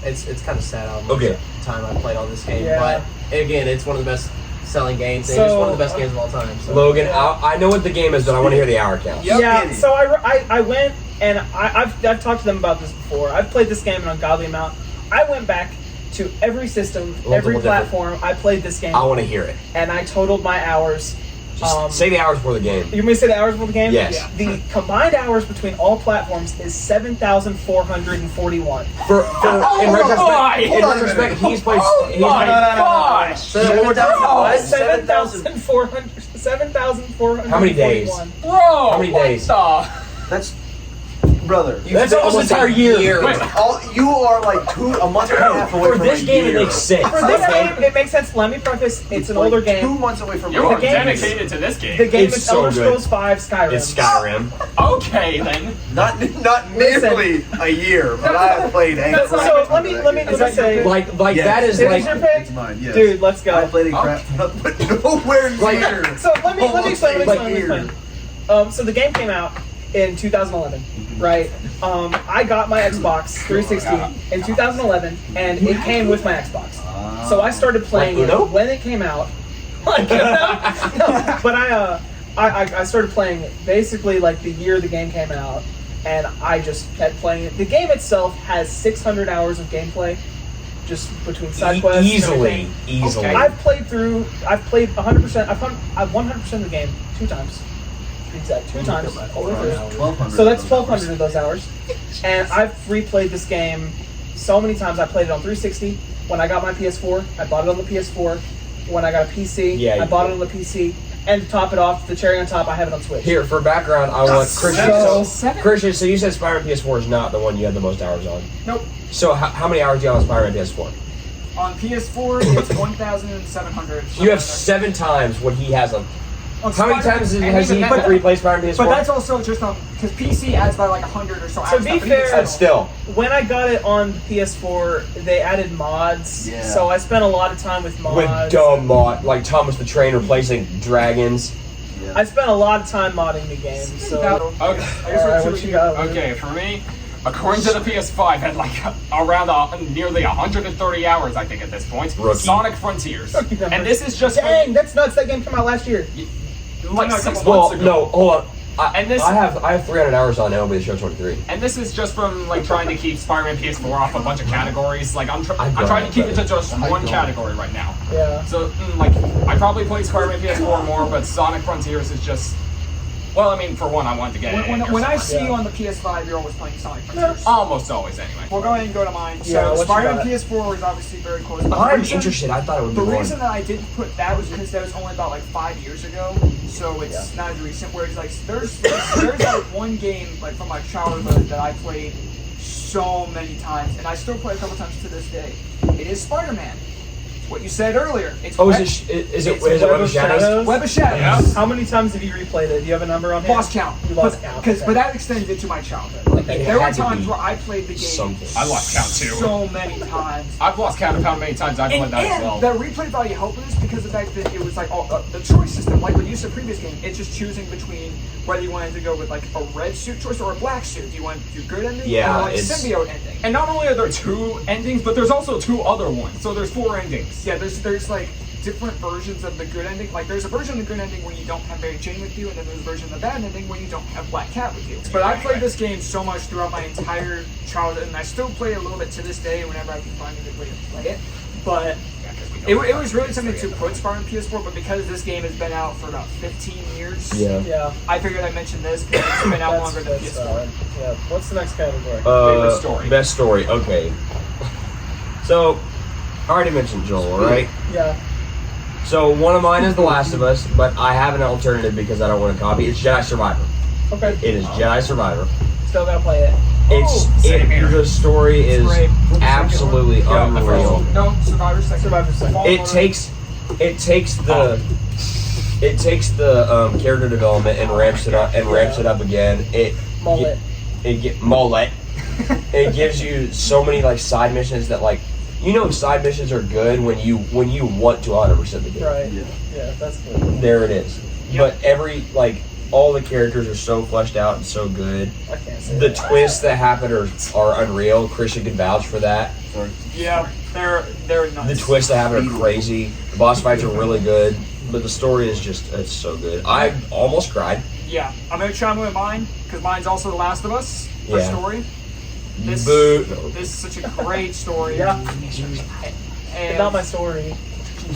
it's kind of sad how much Okay. time I played on this game, Yeah. but again, it's one of the best selling games, and it's one of the best games of all time. So. Logan, I know what the game is, but I want to hear the hour count. Yep. Yeah, Idiot. so I went and I've talked to them about this before. I've played this game an ungodly amount. I went back to every system, every Multiple platform. I played this game, I want to hear it. and I totaled my hours. Just say the hours before the game. You want me to say the hours for the game? Yes. Yeah. The combined hours between all platforms is 7,441. In retrospect, Hold on. he's played. he's my played- gosh! So one more time, what? 7,441. How many days? Bro, How many what days? the? That's, brother. That's almost an entire year. Wait, You are like a month and a half away For from this a game, year. it makes sense. For this game, it makes sense. Let me preface, it's an Like older 2 game. months away from you are game is- dedicated to this game. The game It's is so Elder good. Scrolls 5 Skyrim. It's Skyrim. Okay, then. not nearly a year, but I have played No, so let me say, Like Yes. that is Is like. your pick? It's mine, yes. Dude, let's go. I played a crap, but nowhere near. So let me explain. Like So the game came out in 2011, right? I got my Xbox 360 in 2011, and it came with my Xbox. So I started playing Like it Uno? when it came out. Like, no, but I started playing it basically like the year the game came out, and I just kept playing it. The game itself has 600 hours of gameplay, just between side quests. and Easily. everything. I've played 100%. I've 100% of the game 2 times. Exact 2 times. All the way through. 1,200. So that's 1,200 of those hours. And I've replayed this game so many times. I played it on 360. When I got my PS4, I bought it on the PS4. When I got a PC, Yeah, I you bought did. it on the PC. And to top it off, the cherry on top, I have it on Switch. Here, for background, I want Christian. So- Christian, so you said Spider-Man PS4 is not the one you had the most hours on. Nope. So how many hours do you have on Spider-Man PS4? On PS4, it's 1,700. You have 7 times what he has on. On How many Spider-Man- times has and he even that- replayed Spider-Man PS4? But that's also just on because PC adds by like 100 or so. To hours be now, but fair- even That's still. When I got it on the PS4, they added mods. Yeah. So I spent a lot of time with mods. With dumb mod, like Thomas the Train replacing dragons. I spent a lot of time modding the game. So Okay. All right, what you got? Okay, for me, according to the PS5, had like around nearly 130 hours, I think, at this point. Rookie. Sonic Frontiers, and this is just Dang, that's nuts. That game came out last year. like No, 6 Well, months ago. no, hold on. And this- I have 300 hours on MLB The Show 23. And this is just from like trying to keep Spider-Man PS4 off a bunch of categories. Like I'm don't trying to keep it to know. just one category right now. Yeah. So like I probably play Spider-Man PS4 more, but Sonic Frontiers is just. Well, I mean, for one, I wanted to get it. in here When I somewhere. see you on the PS5, you're always playing Sonic Frontiers. Almost always, anyway. We'll go ahead and go to mine. Yeah, So what you Spider-Man got? PS4 is obviously very close. But the I'm reason- interested. I thought it would be The one. reason that I didn't put that was because that was only about like 5 years ago, so it's not as recent. Whereas like there's like one game like from my childhood that I played so many times, and I still play a couple times to this day. It is Spider-Man. What you said earlier. It's Oh, Web- is it's it Web of Shadows? Web of Shadows. Yeah. How many times have you replayed it? Do you have a number on hand? Lost count. You lost count. Okay. But that extends into my childhood. It There were had to times be where I played the game something. I lost count too. so many times. I've lost count of how many times I've played that as well. The replay value helped us because the fact that it was like the choice system, like when you said previous game, it's just choosing between whether you wanted to go with like a red suit choice or a black suit. Do you want to do good ending Yeah, or like it's- symbiote ending? And not only are there 2 endings, but there's also 2 other ones. So there's 4 endings. Yeah, there's like different versions of the good ending. Like there's a version of the good ending where you don't have Mary Jane with you, and then there's a version of the bad ending where you don't have Black Cat with you. But I played this game so much throughout my entire childhood, and I still play it a little bit to this day whenever I can find a good way to play it. But it was really something to put Spider-Man PS4, but because this game has been out for about 15 years, Yeah. I figured I'd mention this because it's been out longer than PS4. Yeah. What's the next category? Favorite story. Best story. Okay. So, I already mentioned Joel, right? Yeah. So one of mine is The Last of Us, but I have an alternative because I don't want to copy. It's Jedi Survivor. Okay. It is Jedi Survivor. Still gotta play it. Same here. The story is great. absolutely Yeah, the first unreal. one. No, Survivor second. Survivor second. It takes the character development and ramps it up again. Mullet. Mullet. It gives you so many like side missions that like side missions are good when you want to 100% the game. Right. Yeah, that's good. There it is. But all the characters are so fleshed out and so good. I can't say The that. twists that happen are unreal. Christian can vouch for that. Sorry. Yeah, they're nuts. The twists that happen are crazy. The boss fights are really good. But the story is it's so good. I almost cried. Yeah, I'm gonna chime in with mine because mine's also The Last of Us for Yeah. story. This Boo. is such a great story. Yeah. And Not my story.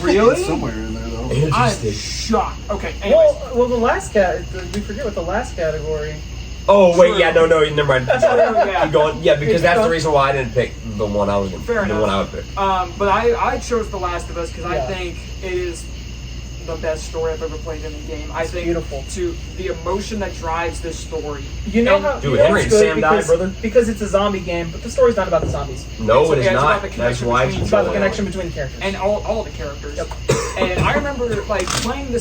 really? It's somewhere in there though. I'm Interesting. shocked. Okay, anyways. Well, the last we forget what the last category. Oh wait, True. yeah, no, never mind. Yeah. Keep going. Yeah, because that's the reason why I didn't pick the one I was gonna. Fair the enough. one I would pick. But I chose The Last of Us because I Yeah. think it is the best story I've ever played in a game. I think beautiful. to the emotion that drives this story. You know And- how Dude, you know Henry it's and good Sam died, brother. because it's a zombie game, but the story's not about the zombies. No, it is it's about not. the That's connection why between It's about the Joel connection between the characters. and all the characters. Yep. And I remember like playing the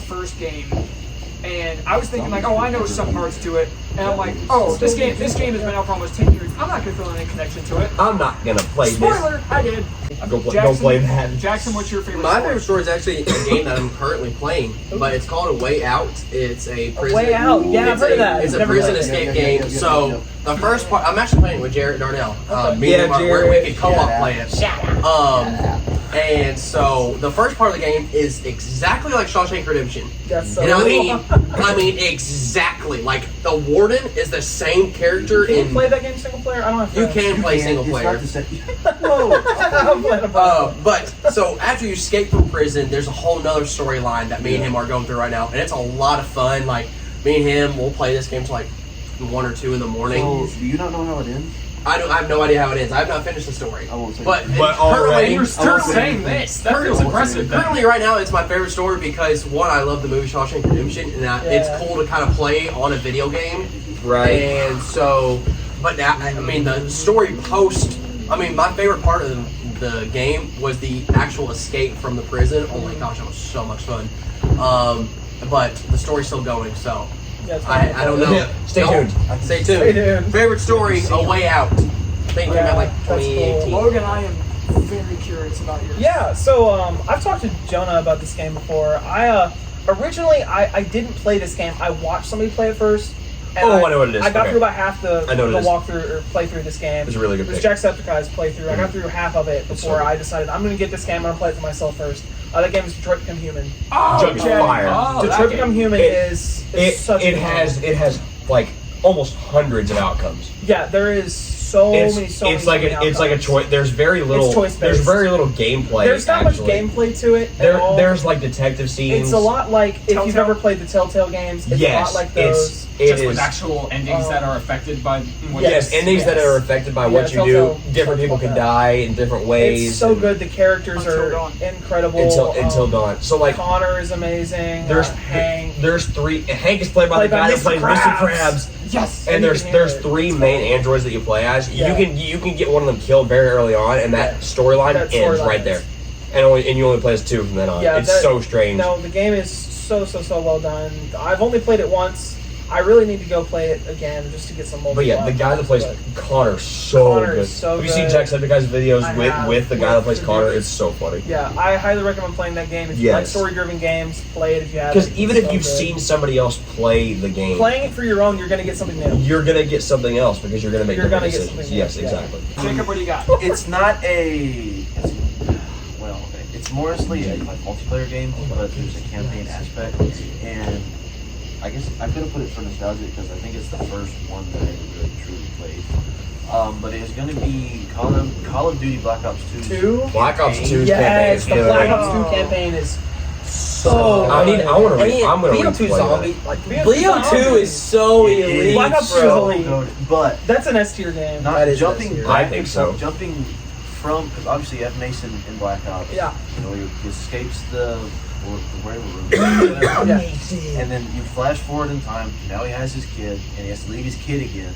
first game, and I was thinking like, oh, I know some parts to it, and I'm like, oh, this game has been out for almost 10 years. I'm not gonna feel any connection to it. I'm not gonna play Spoiler, I did. this. Go play that. Jackson, what's your favorite? My story? favorite story is actually a game that I'm currently playing, but it's called A Way Out. It's a prison. Way Out. Yeah, I've it's heard of that. It's a Never prison played it. escape Yeah, game. yeah, So yeah. the first part, I'm actually playing with Jared Darnell. Me Yeah, and we Jared. can co-op play it. And so the first part of the game is exactly like Shawshank Redemption. That's so And cool. I mean exactly. Like the warden is the same character Can you in. play that game single player? I don't have You friends. can play single player. It's not the same. I'm playing a But so after you escape from prison, there's a whole nother storyline that me and him are going through right now, and it's a lot of fun. Like me and him, we'll play this game till like 1 or 2 in the morning. So, do you not know how it ends? I have no idea how it ends. I have not finished the story. I won't say. But already- You're still saying this. That feels impressive. then. Currently, right now, it's my favorite story because one, I love the movie Shawshank Redemption, and it's cool to kind of play on a video game. Right. And so, but now, I mean, the story my favorite part of the game was the actual escape from the prison. Oh my gosh, that was so much fun. But the story's still going, so Yeah, it's I don't know. Yeah, stay tuned. Stay tuned. Stay tuned. Favorite story, A Way Out. I think it came out like that's cool. 2018. Logan, I am very curious about yours. Yeah, so I've talked to Jonah about this game before. Originally I didn't play this game. I watched somebody play it first. And Oh, I know what it is. I got Okay. through about half the I know what it is. walkthrough or playthrough of this game. It's a really good It was pick. Jacksepticeye's playthrough. I got through half of it before so I decided I'm going to get this game. I'm going to play it for myself first. That game is Detroit Become Human. Oh, Jump okay. fire. Oh, that Detroit game. Become Human is such a It good has game. like almost hundreds of outcomes. Yeah, there is so many It's like a outcomes. choice. There's very little. It's choice-based. There's very little gameplay. There's not actually. much gameplay to it at all. There's like detective scenes. It's a lot like if you've Telltale? ever played the Telltale games. It's a lot like those. It Just is. with actual endings that are affected by what Yes, endings that yes. are affected by Yeah, what you do. Telltale Different people talks can about that. die in different ways. It's so and- good. The characters Until are Dawn. incredible. until dawn. So like Connor is amazing. there's Hank. there's 3. Hank is played by Played the by guy that Mr. plays Mr. Krabs. Krabs. Yes, And you there's can hear there's it. 3 main androids that you play as. Yeah. You can get one of them killed very early on, and that storyline That ends storyline right there. ends. And you only play as 2 from then on. Yeah, It's so strange. No, the game is so well done. I've only played it once. I really need to go play it again just to get some multiplayer. But yeah, the guy that plays But Connor so Connor good. is so Have you seen good. Jacksepticeye's videos I have. with the guy that plays With Connor? the- It's so funny. yeah, I highly recommend playing that game. If you like Yes. story-driven games, play it if you have. Because even if you've seen somebody else play the game, playing it for your own, you're gonna get something new. you're gonna get something else because you're gonna make You're different gonna get decisions. something Yes, else, yeah. exactly. Jacob, what do you got? It's not a. It's mostly a multiplayer game, but there's a campaign aspect, and I guess I'm gonna put it for nostalgia because I think it's the first one that I really truly played. But it's gonna be Call of Duty Black Ops 2. 2? Black Ops 2's campaign Yes, is the good. Black Ops 2 campaign is so. I good. want to. And I'm gonna BO2 replay zombie. that. Like BO2 BO2 is so It is elite. Black Ops 2 is bro. elite. But That's an S tier game. not That is jumping S-tier. back I think and so. forth, jumping from, because obviously you have Mason in Black Ops. Yeah. You know, he escapes the whatever room. Yeah. And then you flash forward in time. Now he has his kid, and he has to leave his kid again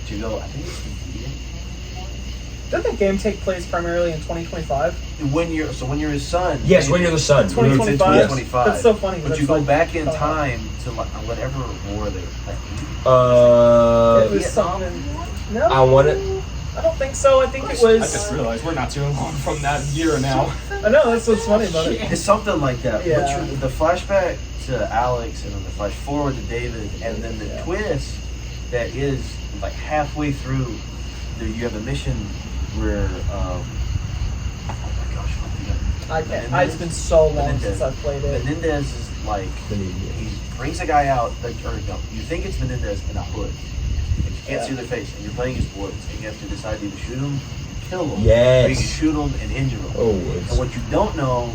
to go. I think it's the Doesn't that game take place primarily in 2025? when you're his son. Yes, when you're the son. 2025. 2025. That's so funny. But That's you go like- back in time to like whatever war they were playing. It was Vietnam? something. No, I want it. I don't think so. I think it I was. just realized we're not too long from that year now. I know that's what's funny about it. It's something like that. Yeah. But the flashback to Alex and then the flash forward to David and then the twist that is like halfway through. You have a mission where. Oh my gosh! What the I can't. It's been so long Menendez. since I've played it. Menendez is like he brings a guy out that you think it's Menendez in a hood. And you can't see their face, and you're playing his boys, and you have to decide to either shoot him, kill him, Yes. or you can shoot him and injure him. Oh, And what you don't know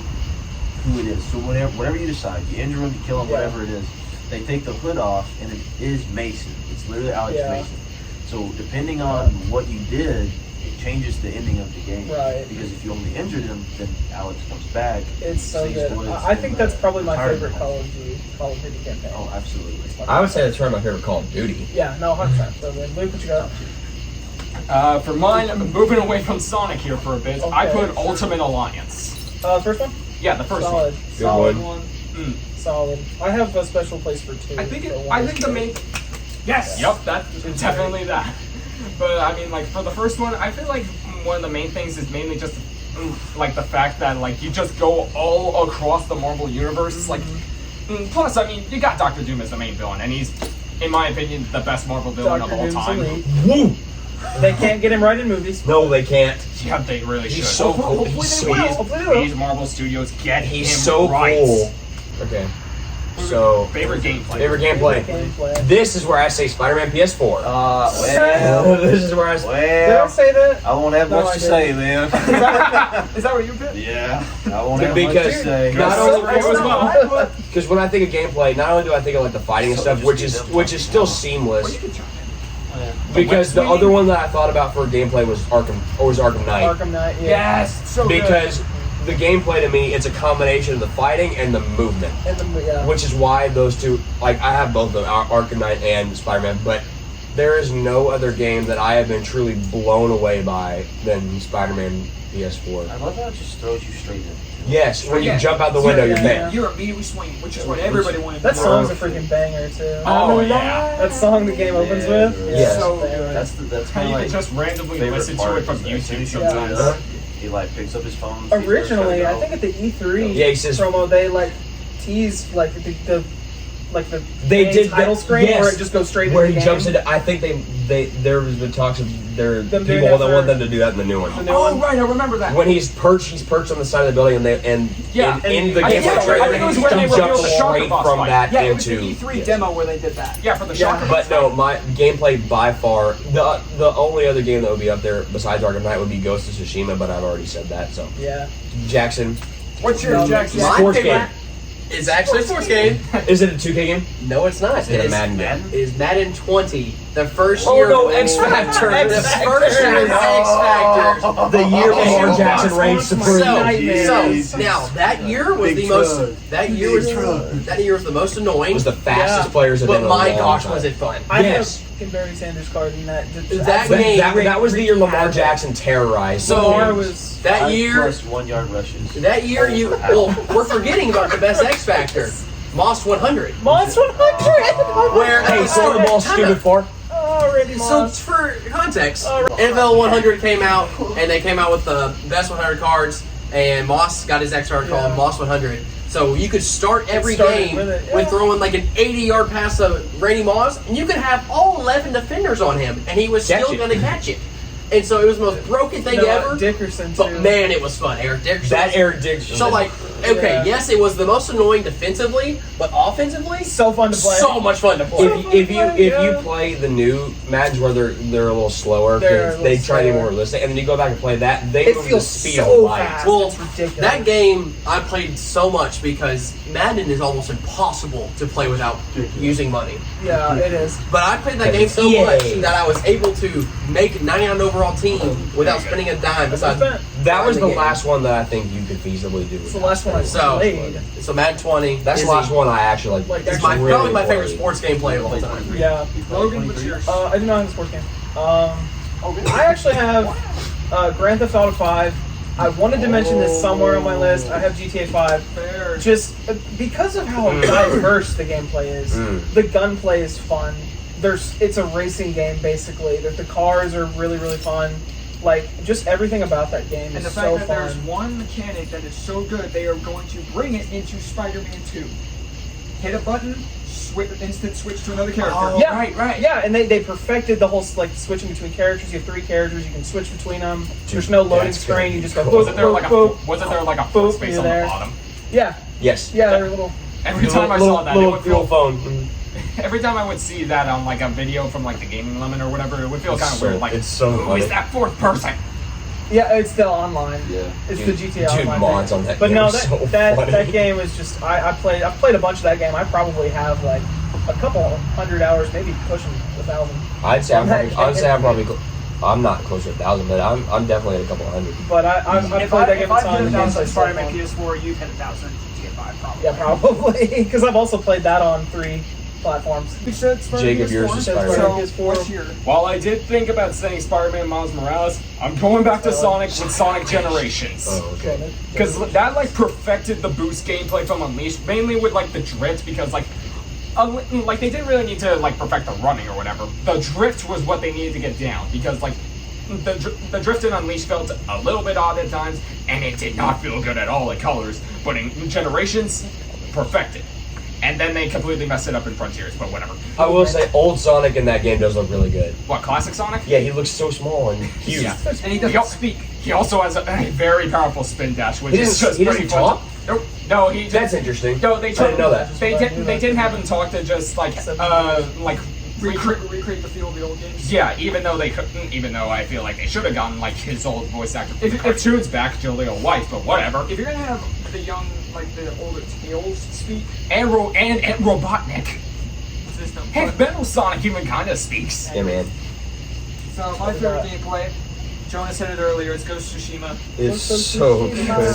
who it is. So whatever you decide, you injure him, you kill him, whatever it is, they take the hood off, and it is Mason. It's literally Alex Mason. So depending on what you did, it changes the ending of the game. Right. Because if you only injured him, then Alex comes back. It's so saves good. boys, I think and, that's probably my entire- favorite Call of Duty campaign. Oh, absolutely. I would say that's probably my favorite Call of Duty. Yeah, no, 100%. So then, Luke, what you got? For mine, I'm moving away from Sonic here for a bit. I Okay, put Ultimate Alliance. First one? Yeah, the first Solid. one. Solid one. one. Solid. I have a special place for 2. I think but one I is think the good. main. Yes. Yep. That's definitely that. But I mean, like for the first one, I feel like one of the main things is mainly just like the fact that like you just go all across the Marvel universe. It's like, plus I mean, you got Doctor Doom as the main villain, and he's, in my opinion, the best Marvel villain Dr. of all Doom's time. elite. Woo! They can't get him right in movies. No, they can't. Yeah, they really should. He's so cool. Hopefully He's they so- will. Hopefully they will. Please, Marvel Studios, get He's him so right. cool. Okay. So, Favorite gameplay. favorite gameplay. Gameplay. This is where I say Spider-Man PS4. Well, This is where I say. Did I well, say that? I won't have No, much I to say, man. Is that what you picked? Yeah, I won't have much to Because say. not Good only as well. because when I think of gameplay, not only do I think of like the fighting and stuff, which is still seamless. Because the other one that I thought about for gameplay was Arkham Knight. Arkham Knight, yeah. Yes, so good. Because the gameplay to me, it's a combination of the fighting and the movement. And the, Which is why those two, like I have both of them, Arkham Knight and Spider-Man, but there is no other game that I have been truly blown away by than Spider-Man PS4. I love how it just throws you straight in. Yes, when you Yeah. jump out the window, you're Yeah. dead. You're immediately swinging, which is what everybody wanted to That do. song's a freaking banger, too. Oh, yeah. That song the game opens with? Yes. So That's how kind you of can like just randomly favorite listen to part it from is that YouTube he sometimes. does, he like picks up his phone. Originally, I think at the E3 Yeah, he says- promo, they like teased like the They main did title that- screen yes, where it just goes straight where into he the jumps game. into. I think there was the talks of there Them people doing that that want for- them to do that in the new one. The new Oh, one. right, I remember that. When he's perched on the side of the building, in the I gameplay think it trailer, was he when they jumped revealed the Shocker straight boss from fight. that Yeah, it was the into. E3 yes. demo where they did that. Yeah, for the Yeah. Shocker. But no, my gameplay by far the only other game that would be up there besides Arkham Knight would be Ghost of Tsushima, but I've already said that. So Yeah. Jackson, What's your No, Jackson? My sports favorite game. is actually a sports game. Is it a 2K game? No, it's not. Is it a Madden game? It is Madden 20. The first Oh year. no, X Factor. The first year of X Factor. The year Okay. Lamar Jackson reigned supreme. So now that year was the most. That year was the most annoying. was the fastest Yeah. players have been But in a my long gosh, time. was it fun! I Yes. have fucking Barry Sanders card in that. That game- That was the year Lamar Jackson terrorized. So- the Lamar games. was. That year, 5+ 1 yard rushes. that year you. Well, we're forgetting about the best X Factor, Moss 100. Moss 100! Where Hey, so the ball's stupid for. Already So Moss. for context, All right. NFL 100 came out, and they came out with the best 100 cards, and Moss got his X card called Yeah. Moss 100. So you could start every Started game with it, yeah. with throwing like an 80-yard pass to Randy Moss, and you could have all 11 defenders on him, and he was Catch still it. going to catch it. And so it was the most broken thing No, ever. Dickerson, too. But man, it was fun. Eric Dickerson. That Eric Dixon. So like Okay, Yeah. yes, it was the most annoying defensively, but offensively, So fun to play. so much fun to play. If you play the new Maddens where they're a little slower They're a because they little try to be slower. more realistic, and then you go back and play that, they It move the feels speed so of light. fast. Well, It's ridiculous. that game I played so much because Madden is almost impossible to play without using money. Yeah, it is. But I played that game so EA. much that I was able to make 99 overall team without spending a dime. Besides, That was the game. last one that I think you could feasibly do. It's the last one I So- played. So Madden 20. That's is the last one I actually like. Like, It's my really probably my favorite played. sports gameplay of all time. Yeah. Logan, what's yours? I do not have a sports game. I actually have Grand Theft Auto 5. I wanted to mention this somewhere on my list. I have GTA 5. Fair. Just because of how diverse the gameplay is. The gunplay is fun. It's a racing game basically. The cars are really, really fun. Like, just everything about that game And is the fact so that fun. there's one mechanic that is so good, they are going to bring it into Spider-Man 2. Hit a button, instant switch to another character. Oh, Yeah, right. Yeah, and they perfected the whole like switching between characters. You have 3 characters, you can switch between them. There's no loading That's screen. gonna You be just go. cool. Boop, Wasn't there like boop, a wasn't there like a boop, fourth space you're on there. the bottom? Yeah, Yes. yeah, they're little. Every time I saw that, it would little feel. phone. Every time I would see that on like a video from like the Gaming Lemon or whatever, it would feel kind of weird. Like, it's so who funny. is that fourth person? Yeah, it's still online. Yeah. It's Dude, the GTA dude, Online. mods thing. on that But game no, are that so that, funny. that game is just. I've played a bunch of that game. I probably have like a couple 100 hours, maybe pushing 1,000. I'd say I'm Okay. probably. I'm not close to 1,000, but I'm definitely at a couple hundred. But I've played that game a ton. hit The 1,000 gameplay's so Spider-Man fun. PS4, you've hit 1,000 GTA 5 probably. Yeah, probably because I've also played that on 3 platforms. You said Spider-Man Jacob, yours PS4? is So, Spider-Man. what's your... While I did think about saying Spider-Man Miles Morales, I'm going back to Sonic with Sonic Generations. Oh, okay. Because that like perfected the boost gameplay from Unleashed, mainly with like the drift. Because like they didn't really need to like perfect the running or whatever. The drift was what they needed to get down because like the drift in Unleashed felt a little bit odd at times, and it did not feel good at all at colors. But in Generations, perfected. And then they completely messed it up in Frontiers, but whatever. I will say, old Sonic in that game does look really good. What, classic Sonic? Yeah, he looks so small and huge. Yeah. And he doesn't speak. He also has a very powerful spin dash, which He is doesn't- just he pretty doesn't fun. talk? Nope. No, he just, That's interesting. No, they I didn't know that. They didn't have him talk to just like Recreate the feel of the old games. Yeah, even though they couldn't, even though I feel like they should have gotten like his old voice actor from the If cartoons back, Jaleel White, but whatever. If you're gonna have the young, like the older Tails speak, And Robotnik. system. Heck, Metal Sonic even kind of speaks. Yeah, man. So my favorite gameplay, Jonah said it earlier, it's Ghost of Tsushima. It's so good.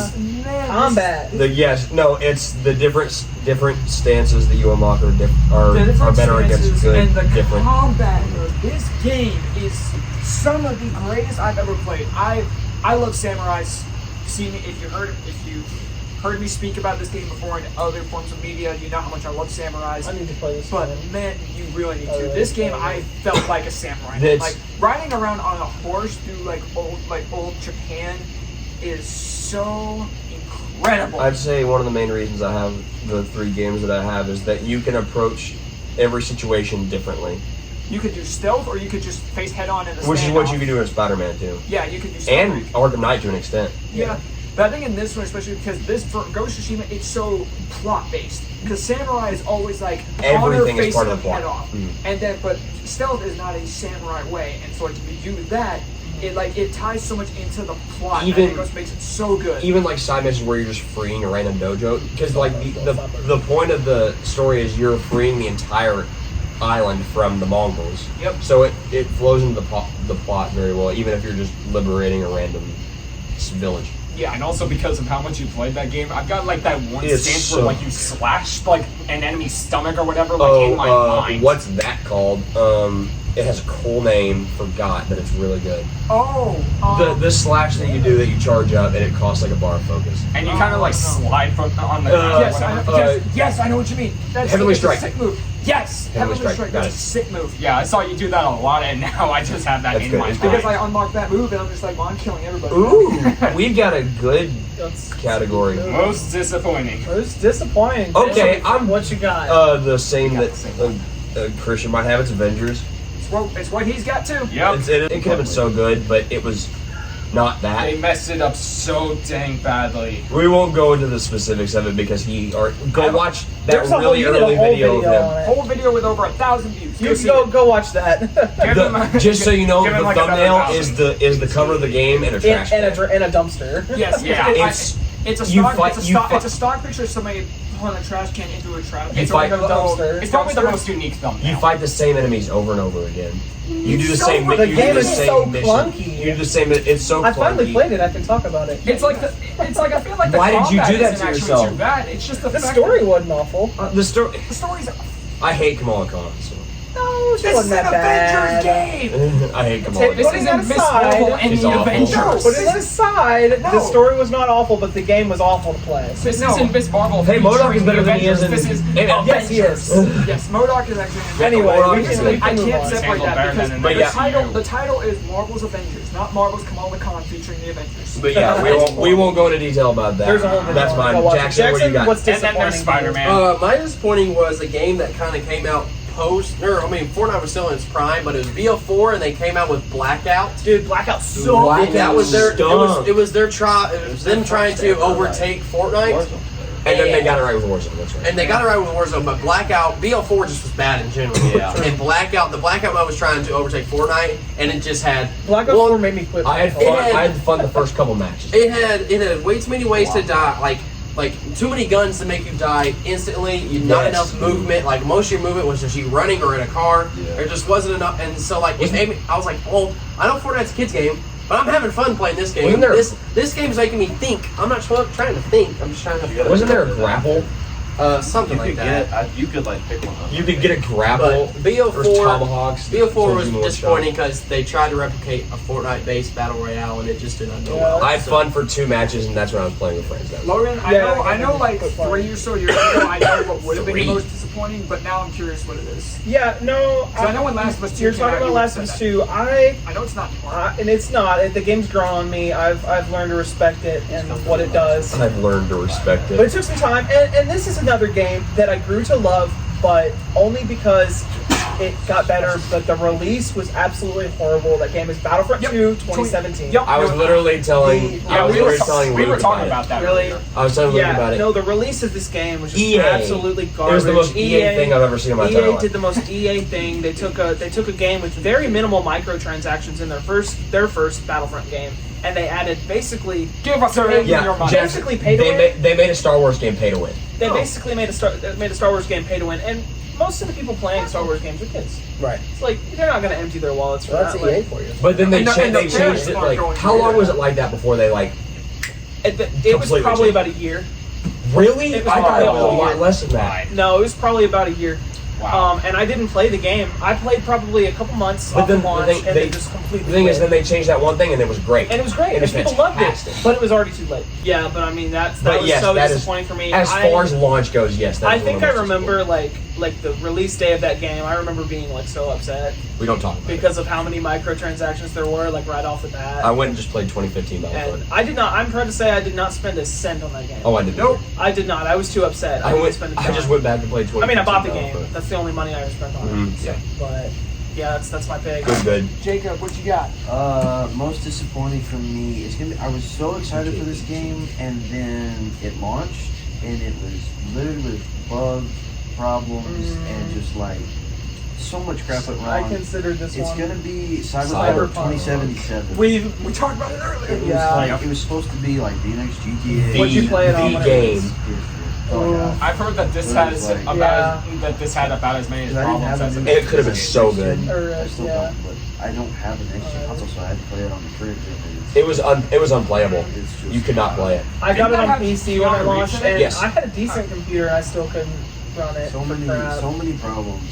Combat. It's the different stances that you unlock are The are different better against stances good. and the different. combat of this game is some of the greatest I've ever played. I love samurais. If you heard me speak about this game before in other forms of media, you know how much I love samurais. I need to play this. But game. man, you really need I to. really This need game, to. I felt like a samurai. That's- Like riding around on a horse through like old Japan is so incredible. I'd say one of the main reasons I have the 3 games that I have is that you can approach every situation differently, You could do stealth, or you could just face head on in a which is what standoff. you can do in Spider-Man too, Yeah, you could do stealth. and Arkham Knight to an extent. Yeah. But I think in this one, especially because for Ghost of Tsushima, it's so plot based. Because samurai is always like Everything honor is part of facing the plot. head off, Mhm. and then but stealth is not a samurai way, and so like if you do that, it ties so much into the plot. Even- and I think that's what makes it so good. Even like side missions where you're just freeing a random dojo, because like the point of the story is you're freeing the entire island from the Mongols. Yep. So it flows into the plot very well, even if you're just liberating a random village. Yeah, and also because of how much you played that game, I've got like that one It's stance so- where like you slashed like an enemy's stomach or whatever, like in my mind. What's that called? It has a cool name, forgot, but it's really good. The slash that you do that you charge up and it costs like a bar of focus. And you kind of like slide from on the ground. yes, whatever. I know what you mean. That's Heavenly it's a Strike. sick move. Yes, Heavenly Heavenly Strike, Strike. got That's a it. sick move. Yeah, I saw you do that a lot, and now I just have that That's in good, my it's mind. Because I unlocked that move, and I'm just like, well, I'm killing everybody. Ooh, we've got a good That's category. Most disappointing. It's disappointing. Okay, I'm what you got. the same got that the same Christian might have. It's Avengers. It's what he's got too. Yep. It could have been so good, but it was not that. They messed it up so dang badly. We won't go into the specifics of it because watch that There's a really whole- you did a early whole video of video on him. it. Whole video with over 1,000 views. You see go it. go watch that. Just so you know, Give him the like another thumbnail 1,000. is the cover of the game and a in, trash in, can. in a dumpster. Yes, Yeah, it's a you stock. fight- It's a stock picture of somebody pulling a trash can into a trash. You It's fight- a dumpster. It's probably the most unique thumbnail. You fight the same enemies over and over again. You do the So same. the you do game the is same so mission. clunky. You do the same. It's so I finally clunky. played it. I can talk about it. It's like I feel like the Why did you combat do that isn't to actually yourself? too bad. It's just the The fact story that wasn't awful. The story. the story's. I hate Kamala Khan. So. No, it This wasn't is an that bad. Avengers game. I hate Kamala This Khan. Putting isn't that Miss aside, Marvel and it's the awful. Avengers. Putting that aside, the No. story was not awful, but the game was awful to play. This No. isn't Miss Marvel. Hey, MODOK is better than he is in. This is Yes, he is. Yes, MODOK is actually. Anyway, MODOK we is can, good. we I can move can't on. separate Handled that better because than But the yeah. title is Marvel's Avengers, not Marvel's Kamala Khan featuring the Avengers. But yeah, we won't go into detail about that. There's a whole video That's on it. fine. Go watch it. Jackson, what do you got? what's And then disappointing? there's Spider-Man. My disappointing was a game that kind of came out Fortnite was still in its prime, but it was BO4 and they came out with Blackout. Dude, Blackout so And that was their Stunk. it was them trying to overtake Fortnite. And then they got it right with Warzone. That's right. And they got it right with Warzone, but BO4 just was bad in general. Yeah. And the Blackout mode was trying to overtake Fortnite, and it just had Blackout 4 made me quit. I had It fun. had- I had fun the first couple matches. it had way too many ways to die. Like too many guns to make you die instantly. Not Yes. enough movement. Like most of your movement was just you running or in a car. Yeah. There just wasn't enough. And so like it made me, I was like, well, I know Fortnite's a kids game, but I'm having fun playing this game. Wasn't there- This game's making me think. I'm not trying to think. I'm just trying to Wasn't there a grapple? something You like could that. you could like pick one up. You could get a grapple. But There's tomahawks. BO4 was Swings in the disappointing because they tried to replicate a Fortnite-based battle royale and it just did not go Yeah. well. I had fun for 2 matches, and that's when I was playing with friends. That was Logan, Yeah, I know, I like can put 3 or so years ago, I know what would have been the 3. most disappointing, but now I'm curious what it is. Yeah, no. 'Cause I know when Last of Us 2 You're came talking out, about you Last of said Us that. 2. I know it's not anymore. And it's not. The game's grown on me. I've learned to respect it and what it does. I've learned to respect But it it. took some time, and this is another game that I grew to love, but only because it got better. But the release was absolutely horrible. That game is Battlefront Yep. 2 2017. Yep. I was literally telling. Yeah, I was we were literally telling we were Luke talking about about that. Really? earlier. I was telling Luke Yeah, about it. no, the release of this game was just EA. absolutely It garbage. was the most EA thing I've ever seen in my entire EA life. did the most EA thing. They took a game with very minimal microtransactions in their first Battlefront game, and they added basically Give us your Yeah, money. Jackson, basically pay to win. they made a Star Wars game pay to win. They basically made a Star Wars game pay to win, and most of the people playing Star Wars games are kids. Right. It's like they're not going to empty their wallets for That's that. EA Like, for you. But then they And the changed parents it. aren't Like, going how to long do was that. it like that before they like? it was Completely probably changed. about a year. Really? It was I thought it was a probably a lot year. less than that. No, it was probably about a year. Wow. And I didn't play the game. I played probably a couple months But off then the launch, they- and they- then just completely. The thing is, quit. then they changed that one thing, and it was great. And it was great. It was and people loved it, fantastic. but it was already too late. Yeah, but I mean that But was yes, so that is- disappointing for me. As far as launch goes, yes. That I was one think of I the most remember like the release day of that game. I remember being like so upset We don't talk about it. because of how many microtransactions there were, like right off the bat. I went and just played 2015 Battlefront. and I did not. I'm proud to say I did not spend a cent on that game. Oh, I didn't. Nope. I did not. I was too upset. I didn't spend. I just went back and played 2015. I mean, I bought the game. Battlefront. That's the only money I ever spent on Mhm. it. Yeah. But yeah, that's my pick. Good. Jacob, what you got? Most disappointing for me is gonna be. I was so excited for this game, and then it launched, and it was littered with bug problems and just like so much crap went wrong. I considered this It's one. gonna be Cyberpunk. Cyberpunk 2077. We talked about it earlier. It was Yeah. like it was supposed to be like the next GTA. What'd you play it on The when it game. Oh yeah. I've heard that this It has was like- about that this had about as many Because I didn't problems have as an it. It could have been so good. I still yeah. don't, but I don't have an next gen console, so I had to play it on the current gen. It was unplayable. It's just, You could not play it. I got it Didn't on that have PC when I Keanu launched, Reeves in it? and Yes. I had a decent computer, and I still couldn't run it. So for many crap. problems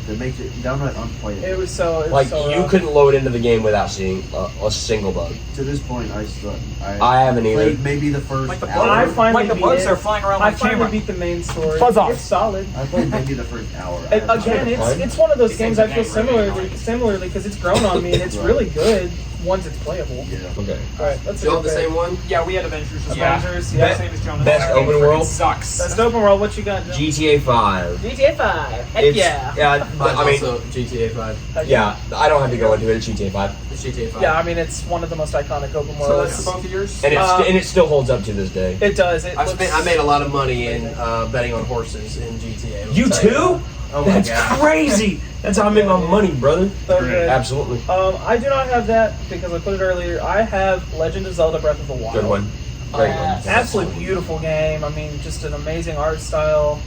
that makes it downright unplayable. It was so. It was Like so you rough. couldn't load into the game without seeing a single bug. To this point, I haven't either. played maybe the first Like the hour. I finally Like the beat bugs it. are flying around I like finally camera. beat the main story. Fuzz off. It's solid. I played maybe the first hour. I And haven't again, played it. it's one of those These games games I feel are getting really similarly because it's grown on me and it's Right. really good. once it's playable. Yeah. Okay. All right, that's Do you have the okay. same one? Yeah, we had Avengers. Yeah. Avengers, Yeah. yeah. Same as Jonah. Best open world? Sucks. Best open world. What you got? Joe? GTA 5. GTA 5. Heck It's, yeah. Yeah, I mean, also GTA 5. Heck yeah, I don't have to go into it. It's GTA 5. It's GTA 5. Yeah, I mean it's one of the most iconic open So worlds. that's for both of yours. And, and it still holds up to this day. It does. It I made a lot of money in betting on horses in GTA. You too? Oh my That's god. crazy. That's how I make my money, brother. So good. Absolutely. I do not have that because I put it earlier. I have Legend of Zelda: Breath of the Wild. Good one. Great one. Absolutely beautiful game. I mean, just an amazing art style.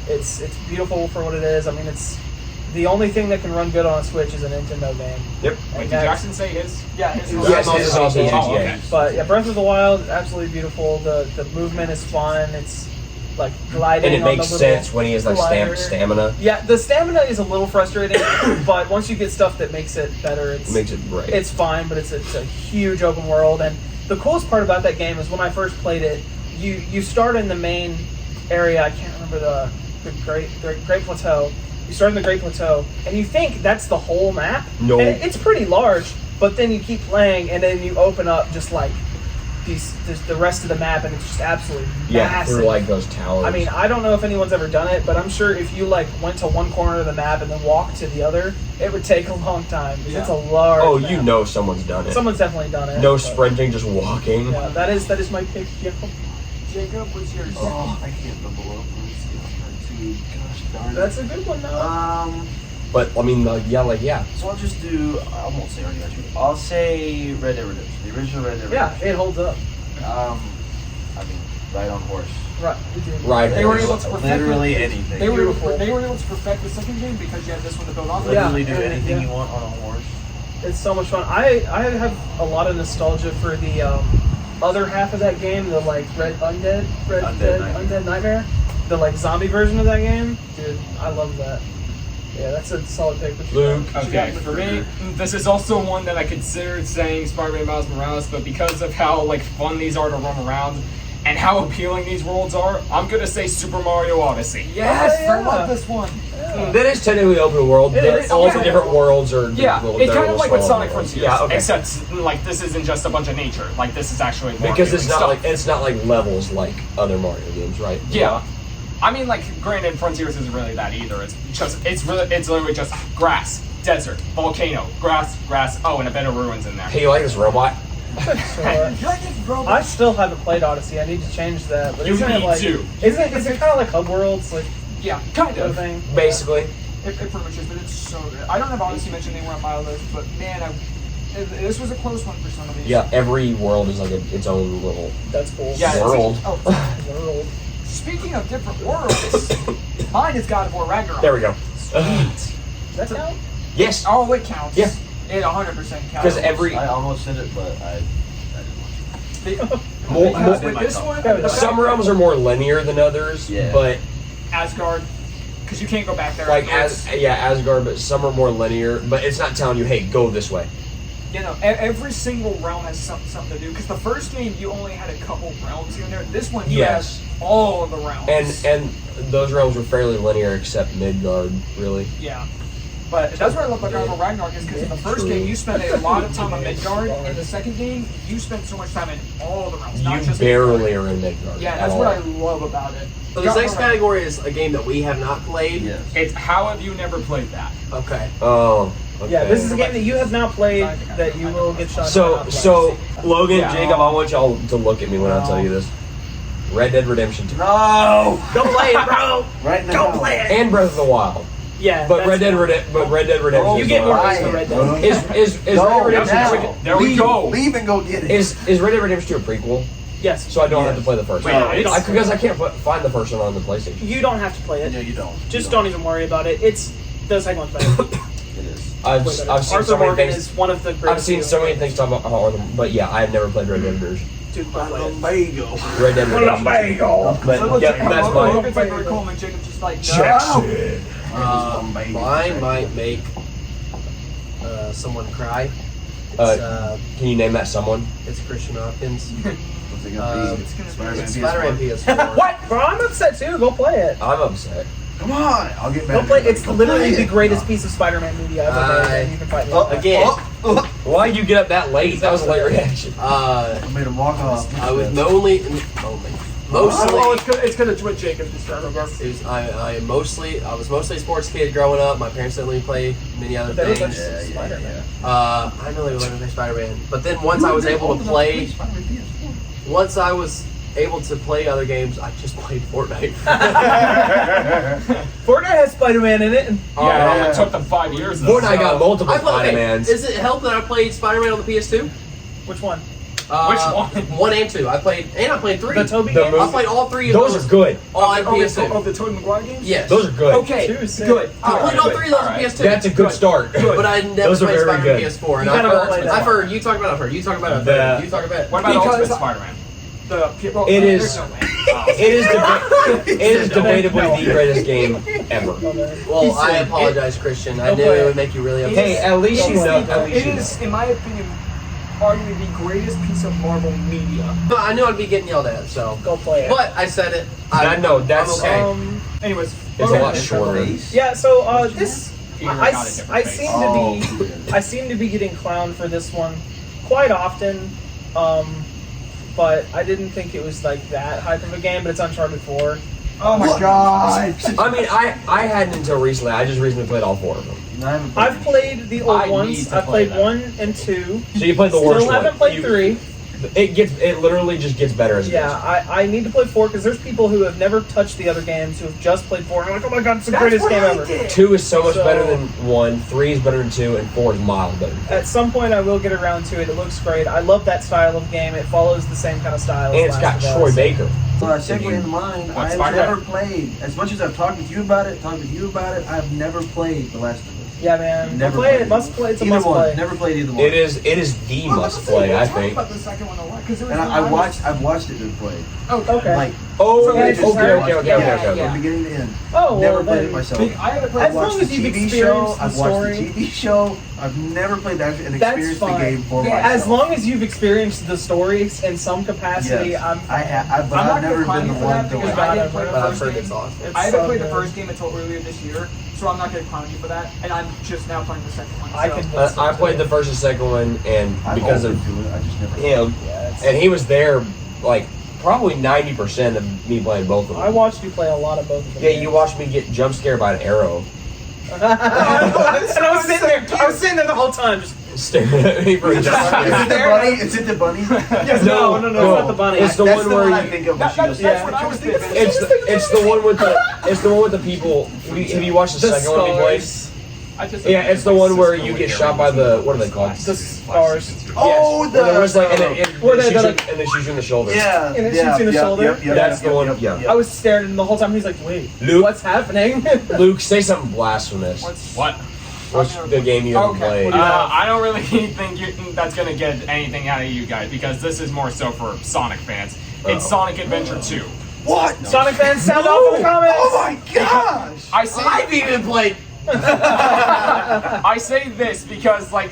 It's beautiful for what it is. I mean, it's the only thing that can run good on a Switch is a Nintendo game. Yep. Wait, did that's- Jackson say his? Yeah, his Yes, this is also GTA. Oh, okay. But yeah, Breath of the Wild, absolutely beautiful. The movement is fun. It's like gliding. And it on makes the little sense when he has like glider. stamina. Yeah, the stamina is a little frustrating, but once you get stuff that makes it better, It makes it great. it's fine. But it's a huge open world, and the coolest part about that game is when I first played it, you start in the main area. I can't remember the Great Plateau. You start in the Great Plateau, and you think that's the whole map. No. And it's pretty large, but then you keep playing, and then you open up just like the rest of the map, and it's just absolutely massive. through like those towers. I mean, I don't know if anyone's ever done it, but I'm sure if you like went to one corner of the map and then walked to the other, it would take a long time. 'Cause It's a large. oh, map. you know someone's done it. Someone's definitely done it. No but- sprinting, just walking. Yeah, that is my pick. Yeah. Jacob, what's yours? Oh, I can't double up. Gosh darn it. That's a good one, though. But I mean, yeah. So I'll just do. I won't say Uncharted. I'll say Red Dead Redemption, the original Red Dead Yeah, Redemption. it holds up. I mean, ride on horse. Right. Right. They were able to perfect Literally it. anything. They were Beautiful. able to perfect the second game because you had this one to build off of. Yeah. Literally do and- anything yeah. you want on a horse. It's so much fun. I have a lot of nostalgia for the other half of that game, the like Undead Nightmare, the like zombie version of that game. Dude, I love that. Yeah, that's a solid pick. What you Luke. got? Okay, for me, this is also one that I considered saying Spider-Man Miles Morales, but because of how like fun these are to run around and how appealing these worlds are, I'm gonna say Super Mario Odyssey. Yes, Oh, yeah. I love this one. That is technically open world. It but is, all yeah. the different worlds are. Yeah, they're it's kind little of like with smaller Sonic worlds. Frontiers, Yeah, okay. except like this isn't just a bunch of nature. Like this is actually more Because it's appealing not stuff. like it's not like levels like other Mario games, right? Yeah. I mean, like, granted, Frontiers isn't really that either. It's literally just grass, desert, volcano, grass. Oh, and a bit of ruins in there. Hey, you like this robot? Sure. I still haven't played Odyssey. I need to change that. But You isn't need it like, to. Is it kind of like Hub Worlds, like Yeah, kind sort of of. thing? Basically. It pretty much is, but it's so good. I don't have Odyssey mentioned anywhere on my list, but man, this was a close one for some of these. Yeah, every world is like its own little That's cool. Yeah, it's- world. Oh, World. speaking of different worlds, mine is God of War Ragnarok. There we go. Does that count? Yes. Oh, it counts. Yeah. It 100% counts. Because every I almost said it, but I didn't want more, Because more, with this one, Yeah, the some fact- realms are more linear than others, Yeah. but Asgard, because you can't go back there. like afterwards. Asgard, but some are more linear. But it's not telling you, hey, go this way. You know, every single realm has something to do. Because the first game, you only had a couple realms here and there. This one, you Yes. have all of the realms. And those realms were fairly linear, except Midgard, really. Yeah. But that's what I love about God of War Ragnarok is because in the first game, you spent a lot of time on Midgard. In the second game, you spent so much time in all the realms, not You just barely are in Midgard. Yeah, at that's all. what I love about it. So this next category is a game that we have not played. Yes. It's how have you never played that? Okay. Oh. Okay. Yeah, this is a game that you have not played that you will get shot. So Logan, Yeah. Jacob, I want y'all to look at me when I tell you this. Red Dead Redemption 2 No! Go play it, bro. Right now. Go play it. and Breath of the Wild, Yeah, but that's Red Dead Redemption. You is get the more one. than Red Dead. Is Red Dead Redemption now. There we go. Leave and go get it. is Red Dead Redemption 2 a prequel? Yes. So I don't have to play the first Wait, one. it's- Because I can't find the first one on the PlayStation. You don't have to play it. No, you don't. Just You don't even worry about it. It's the second one's better. It is. I've Way seen better. so Arthur many Morgan things. is one of the greatest. I've seen so many things talking about Arthur, but yeah, I have never played Red Dead Redemption. Dude, go play it. Lumbago. Red Dead Redemption. But yeah, that's mine. Logan's like very cool, and Jacob's just like, no. Jackson. Mine might make someone cry. It's, Can you name that someone? it's Christian Hopkins. It's gonna be- It's Spider-Man PS4. What? Bro, I'm upset too. Go play it. I'm upset. Come on, I'll get back. Don't play. It's literally the greatest piece of Spider-Man media ever made, and you can fight me. Again, why'd you get up that late? That was a late reaction. I made him walk off. I was mostly. It's gonna what Jacob described, I guess. I was mostly a sports kid growing up. My parents didn't let me play many other That was things. like Spider-Man. I really wanted to play Spider-Man, but then once I was able to play other games, I just played Fortnite. Fortnite has Spider-Man in it. And Yeah, it only took them 5 years. Though. Fortnite got multiple I played- Spider-Mans. Does it help that I played Spider-Man on the PS2? which one? Which one? 1 and 2. I played 3. The Toby The game. movie- I played all 3 of Those are good. on PS2. Of the Tobey Maguire games? Yes. Those are good. Okay, Two is sick. good. I played all 3 of those on Alright. PS2. That's a good start. But I never Those are played very Spider-Man good. PS4. And You gotta I've play heard, that I've heard you talk about it. I've heard you talk about it. The- You talk about it. What about Because- Ultimate Spider-Man? It is- there's no way. It is debatably the greatest game ever. Well, I apologize, Christian. I Don't knew play it it. would make you really upset. Hey, at least you know. At least It you know. is, in my opinion, arguably the greatest piece of Marvel media. But I knew I'd be getting yelled at, so. Go play it. But I said it. No, that's- I'm okay. Anyways, It's a lot shorter. Yeah. So this, Peter I got a different I face. seem to be getting clowned for this one quite often. But I didn't think it was like that hype of a game. But it's Uncharted 4. Oh my god! I mean, I hadn't until recently. I just recently played all 4 of them. I've played the old I need ones. to I've play played that. 1 and 2. So you played the worst Still one. haven't played You- 3. It literally just gets better as it Yeah, goes. I need to play 4 because there's people who have never touched the other games who have just played 4 and I'm like, oh my god, it's the greatest game ever. 2 is so much So- better than 1. 3 is better than 2, and 4 is mild better. At some point, I will get around to it. It looks great. I love that style of game. It follows the same kind of style. And as it's got Last of Troy Us. Baker. Well, segue into mine. What, I've Spider-Man? never played. As much as I've talked with you about it, I've never played The Last of Us. Yeah, man. Never play played it. Must play. It's a Either must one. play. Never played either one. It is the must play, I think. About the second one a lot, 'cause there was And no I've watched it been played. Okay. Like, Oh, So okay, it's just- okay. from beginning to end. Oh, Never well, played then- it myself. I had to play As I've watched long as the you've TV show. experienced the I've watched story. the TV show. I've never played that and That's experienced fine. the game for Yeah, myself. As long as you've experienced the stories in some capacity, Yes. I'm. I have, but I'm not I've never gonna been the clown you for one that to because like. I didn't play the I've first heard game. it's awesome. It's I haven't so played the good. first game until earlier this year, so I'm not going to clown you for that. And I'm just now playing the second one. I so. can. I played the first and second one, and I'm because of open to it, I just never. him, Yeah, it's- and he was there, like, probably 90% of me playing both of them. I watched you play a lot of both of them. Yeah, you watched me get jump scared by an arrow, And I was sitting there. I was sitting there the whole time, just. staring at me for a jump Is it scare. the bunny? Is it the bunny? Yes, no, it's not the bunny. It's the That's one the where one I you. think of when she goes. That's what I was thinking. It's the one with the people. Have you watched the second one we played? Yeah, it's the one where you get shot by the what are they called? The scars. Oh, Yes. Where there was like and Where they- then they're and then shoots you in the shoulder. Yeah, And it shoots you in the shoulder? That's the one, yeah. I was staring at him the whole time. He's like, "Wait, Luke, what's happening?" Luke, say something blasphemous. What? What's the game you haven't played? I don't really think that's gonna get anything out of you guys because this is more so for Sonic fans. It's Sonic Adventure 2. What? Sonic fans, sound off in the comments. Oh my gosh! I've even played. I say this because like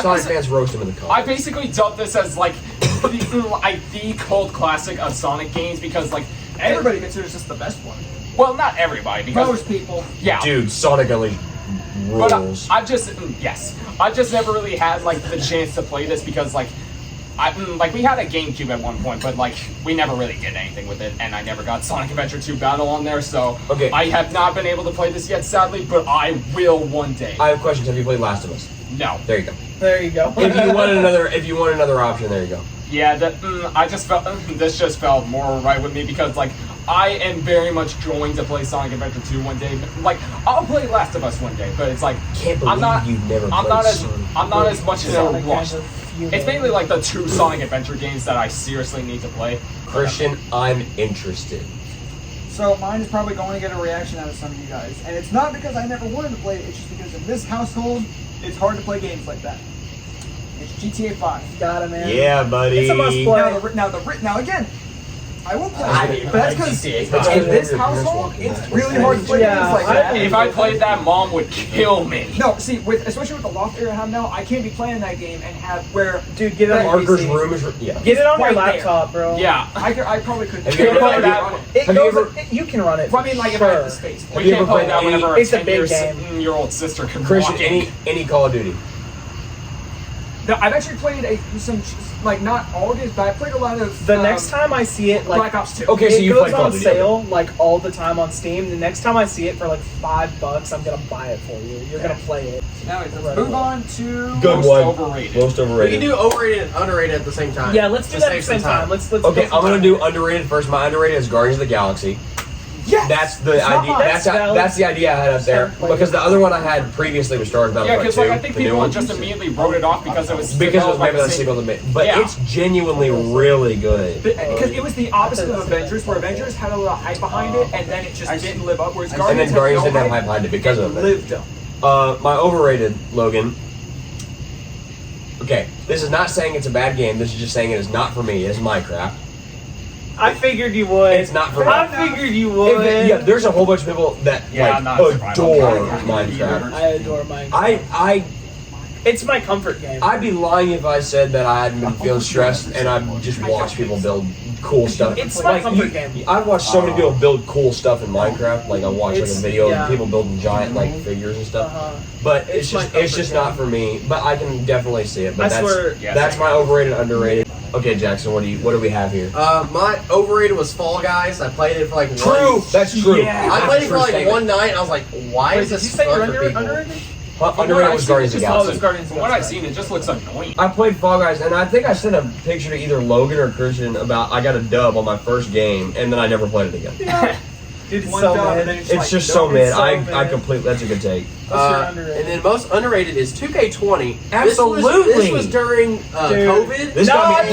Sonic fans roast him in the I comments. basically dubbed this as like the cult classic of Sonic games because like Everybody considers this the best one. well not everybody because Most people. yeah Dude, Sonic Unleashed but rules. I just I just never really had like the chance to play this because like like we had a GameCube at one point, but like we never really did anything with it, and I never got Sonic Adventure 2 Battle on there, so Okay. I have not been able to play this yet, sadly, but I will one day. I have questions. Have you played Last of Us? No, There you go. There you go. If you want another option, there you go. yeah, that I just felt this just felt more right with me because like I am very much going to play Sonic Adventure 2 one day. Like I'll play Last of Us one day, but it's like Can't believe I'm not. you've never I'm played not as Sonic. I'm not as much as a Sonic rush. has a few It's mainly like the 2 Sonic Adventure games that I seriously need to play. Christian, I'm interested. So mine is probably going to get a reaction out of some of you guys. And it's not because I never wanted to play it, it's just because in this household, it's hard to play games like that. It's GTA 5. Got it, man. Yeah, buddy. It's a must play. Now again, I will play. I mean, but that's like because you in did. this household, it's really hard to play games like that. If I played that, Mom would kill me. No, see, especially with the loft area I have now, I can't be playing that game and have where. Dude, get it on your Marker's PC. room is Get it on your Right there. laptop, bro. Yeah. I probably could. Have you ever played that? It Have you goes, ever- you can run it. Well, I mean, like if I had Sure. the space. Have We you can't ever play played that any- whenever It's a a big 10-year-old sister can Christian, walk in. any Call of Duty? No, I've actually played some, like not all games, but I played a lot of. The next time I see it, like Black Ops 2. Okay, so it you goes play Call on of Duty. sale like all the time on Steam. The next time I see it for like $5, I'm gonna buy it for you. You're gonna play it. Now let's Right move away. on to. Good Most one. overrated. Most We overrated. can do overrated and underrated at the same time. Yeah, let's do To that at the save same some time. Let's Okay, go I'm gonna for do time. underrated first. My underrated is Guardians of the Galaxy. Yes. That's the It's not idea. mine. That's That's valid. that's the idea I had up there because the other one I had previously was Star Wars Yeah, Battlefront because 2. like I think the new people one. just immediately wrote it off because it was Because it was developed by maybe the same- sequel to me, but Yeah. it's genuinely really good. Because it was the opposite of Avengers, where Avengers had a little hype behind it, and then it just didn't live up. Whereas And Guardians then Guardians had didn't no have hype behind it because of it. lived up. My overrated, Logan. Okay, this is not saying it's a bad game. This is just saying it is not for me. It is Minecraft. I figured you would. It's not for me. I figured you would. Yeah, there's a whole bunch of people that Yeah, I'm not surprised. adore I'm not Minecraft. I adore Minecraft. I It's my comfort game. I'd be lying if I said that I hadn't been feeling stressed and I'd just watch people build cool stuff. It's my comfort game. I've watched so many people build cool stuff in Minecraft. Like I watched like a It's- video yeah. of people building giant like figures and stuff. Uh-huh. But It's my it's comfort just game. not for me. But I can definitely see it. But I that's swear- Yeah, that's same. my overrated, underrated. Okay, Jackson, what do we have here? My overrated was Fall Guys. I played it for like True, one. that's true. Yeah. I played it for True like statement. one night. And I was like, why Wait, is did this you say fun you're for people? underrated? Underrated was Guardians of the Oh, it was Galaxy. Guardians of From the what I've Galaxy. seen, it just looks annoying. I played Fall Guys, and I think I sent a picture to either Logan or Christian about I got a dub on my first game, and then I never played it again. Dude, it's One so dub, mid. and then It's like, just no, so it's mid. so I mid. completely. That's a good take. What's your underrated? And then most underrated is 2K20. Absolutely. This was during Dude. COVID. This no, gotta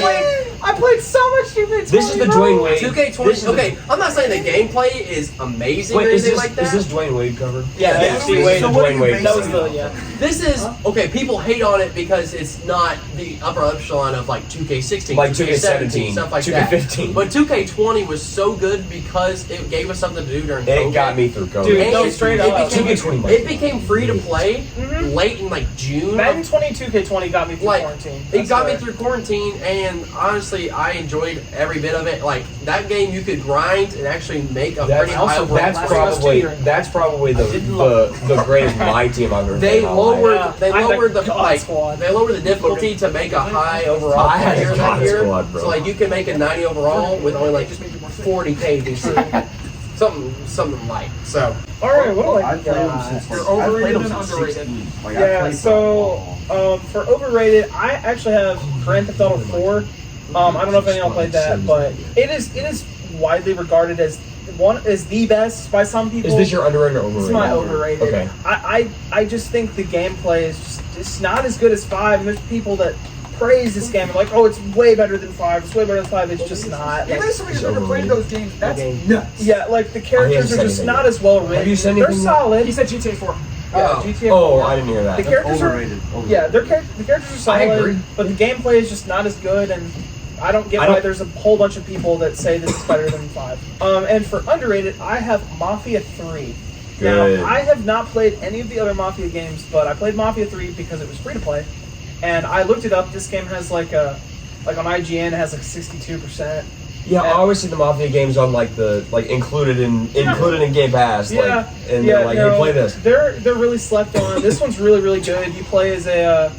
I be- played so much 2K20. This is the bro. Dwayne Wade. 2K20. This is the- Okay, I'm not saying the gameplay is amazing Wait, or is anything this like that. is this Dwayne Wade cover? Yeah, Yeah, that's see, the Wade- Wade. Dwayne Wade. That was the yeah. This is okay. People hate on it because it's not the upper echelon of like 2K16, Like 2K17, stuff like that. 2K15. But 2K20 was so good because it gave us something to do during COVID. It got me through COVID. Dude, And no, it- straight it up. became- 2K20 It became free to play Mhm. late in like June. Madden 22 K20 got me through Like, quarantine. it That's got me right. through quarantine, and honestly, I enjoyed every bit of it. Like that game, you could grind and actually make a pretty high overall. that's last probably year. that's probably the didn't love the greatest my team I've ever They played in my life. lowered Yeah. they I had lowered the God like Squad. they lowered the difficulty to make a high overall I had player God that year. Squad, bro. So like you can make a 90 overall with only like 40k DC. something light. So All right, what do I I've played them got? since You're like, I've played overrated them and since underrated. 16. Like, I Yeah, played so them. for overrated, I actually have Grand Theft Auto 4. I don't know if any of y'all played that, but it is widely regarded as the best by some people. Is this your underrated or overrated? It's my overrated. Okay. I just think the gameplay is just it's not as good as 5. And there's people that praise this game and like, oh, it's way better than 5. It's way better than 5. It's just not. Even Like, if somebody's never played those games, that's nuts. yeah, like the characters said are just anything not yet. as well written. Have you said They're anything yet? solid. He said GTA 4. Yeah, Oh. GTA 4. Oh, I didn't hear that. The characters are Overrated. yeah, the characters are solid, agree. but the gameplay is just not as good, and I don't get I why don't- there's a whole bunch of people that say this is better than 5. And for underrated, I have Mafia 3. Good. Now, I have not played any of the other Mafia games, but I played Mafia 3 because it was free to play, and I looked it up. This game has like on IGN, it has like 62%. Yeah, I always see the Mafia games on like included in Game Pass. Yeah, Like, and they're like, no, hey, play this. They're really slept on. This one's really, really good. You play as a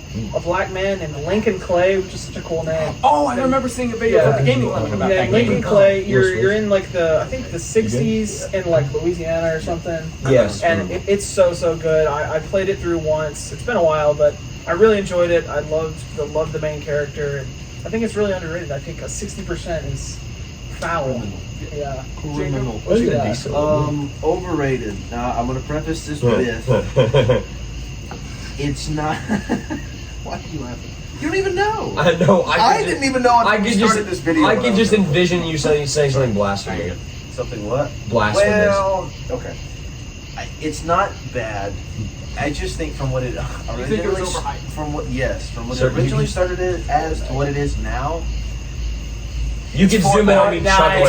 black man named Lincoln Clay, which is such a cool name. Oh, I remember seeing a video Yeah. from the gaming limit about Yeah, that Lincoln game. Clay. You're You're in like I think the 60s in like Louisiana or something. Yes. And it's so good. I played it through once. It's been a while, but I really enjoyed it. I loved the main character, and I think it's really underrated. I think a 60% is foul. Yeah. Jacob, what you got? Overrated. Now I'm gonna preface this with it's not. Why are you laughing? You don't even know. I know. I didn't even know I until we could started this video. I what could was just doing. envision you saying something blasphemous. Something what? Blasphemous. Well, okay. It's not bad. I just think from what it think it was originally overhyped? from what So it originally started it as to what it is now. You can zoom in on me chuckling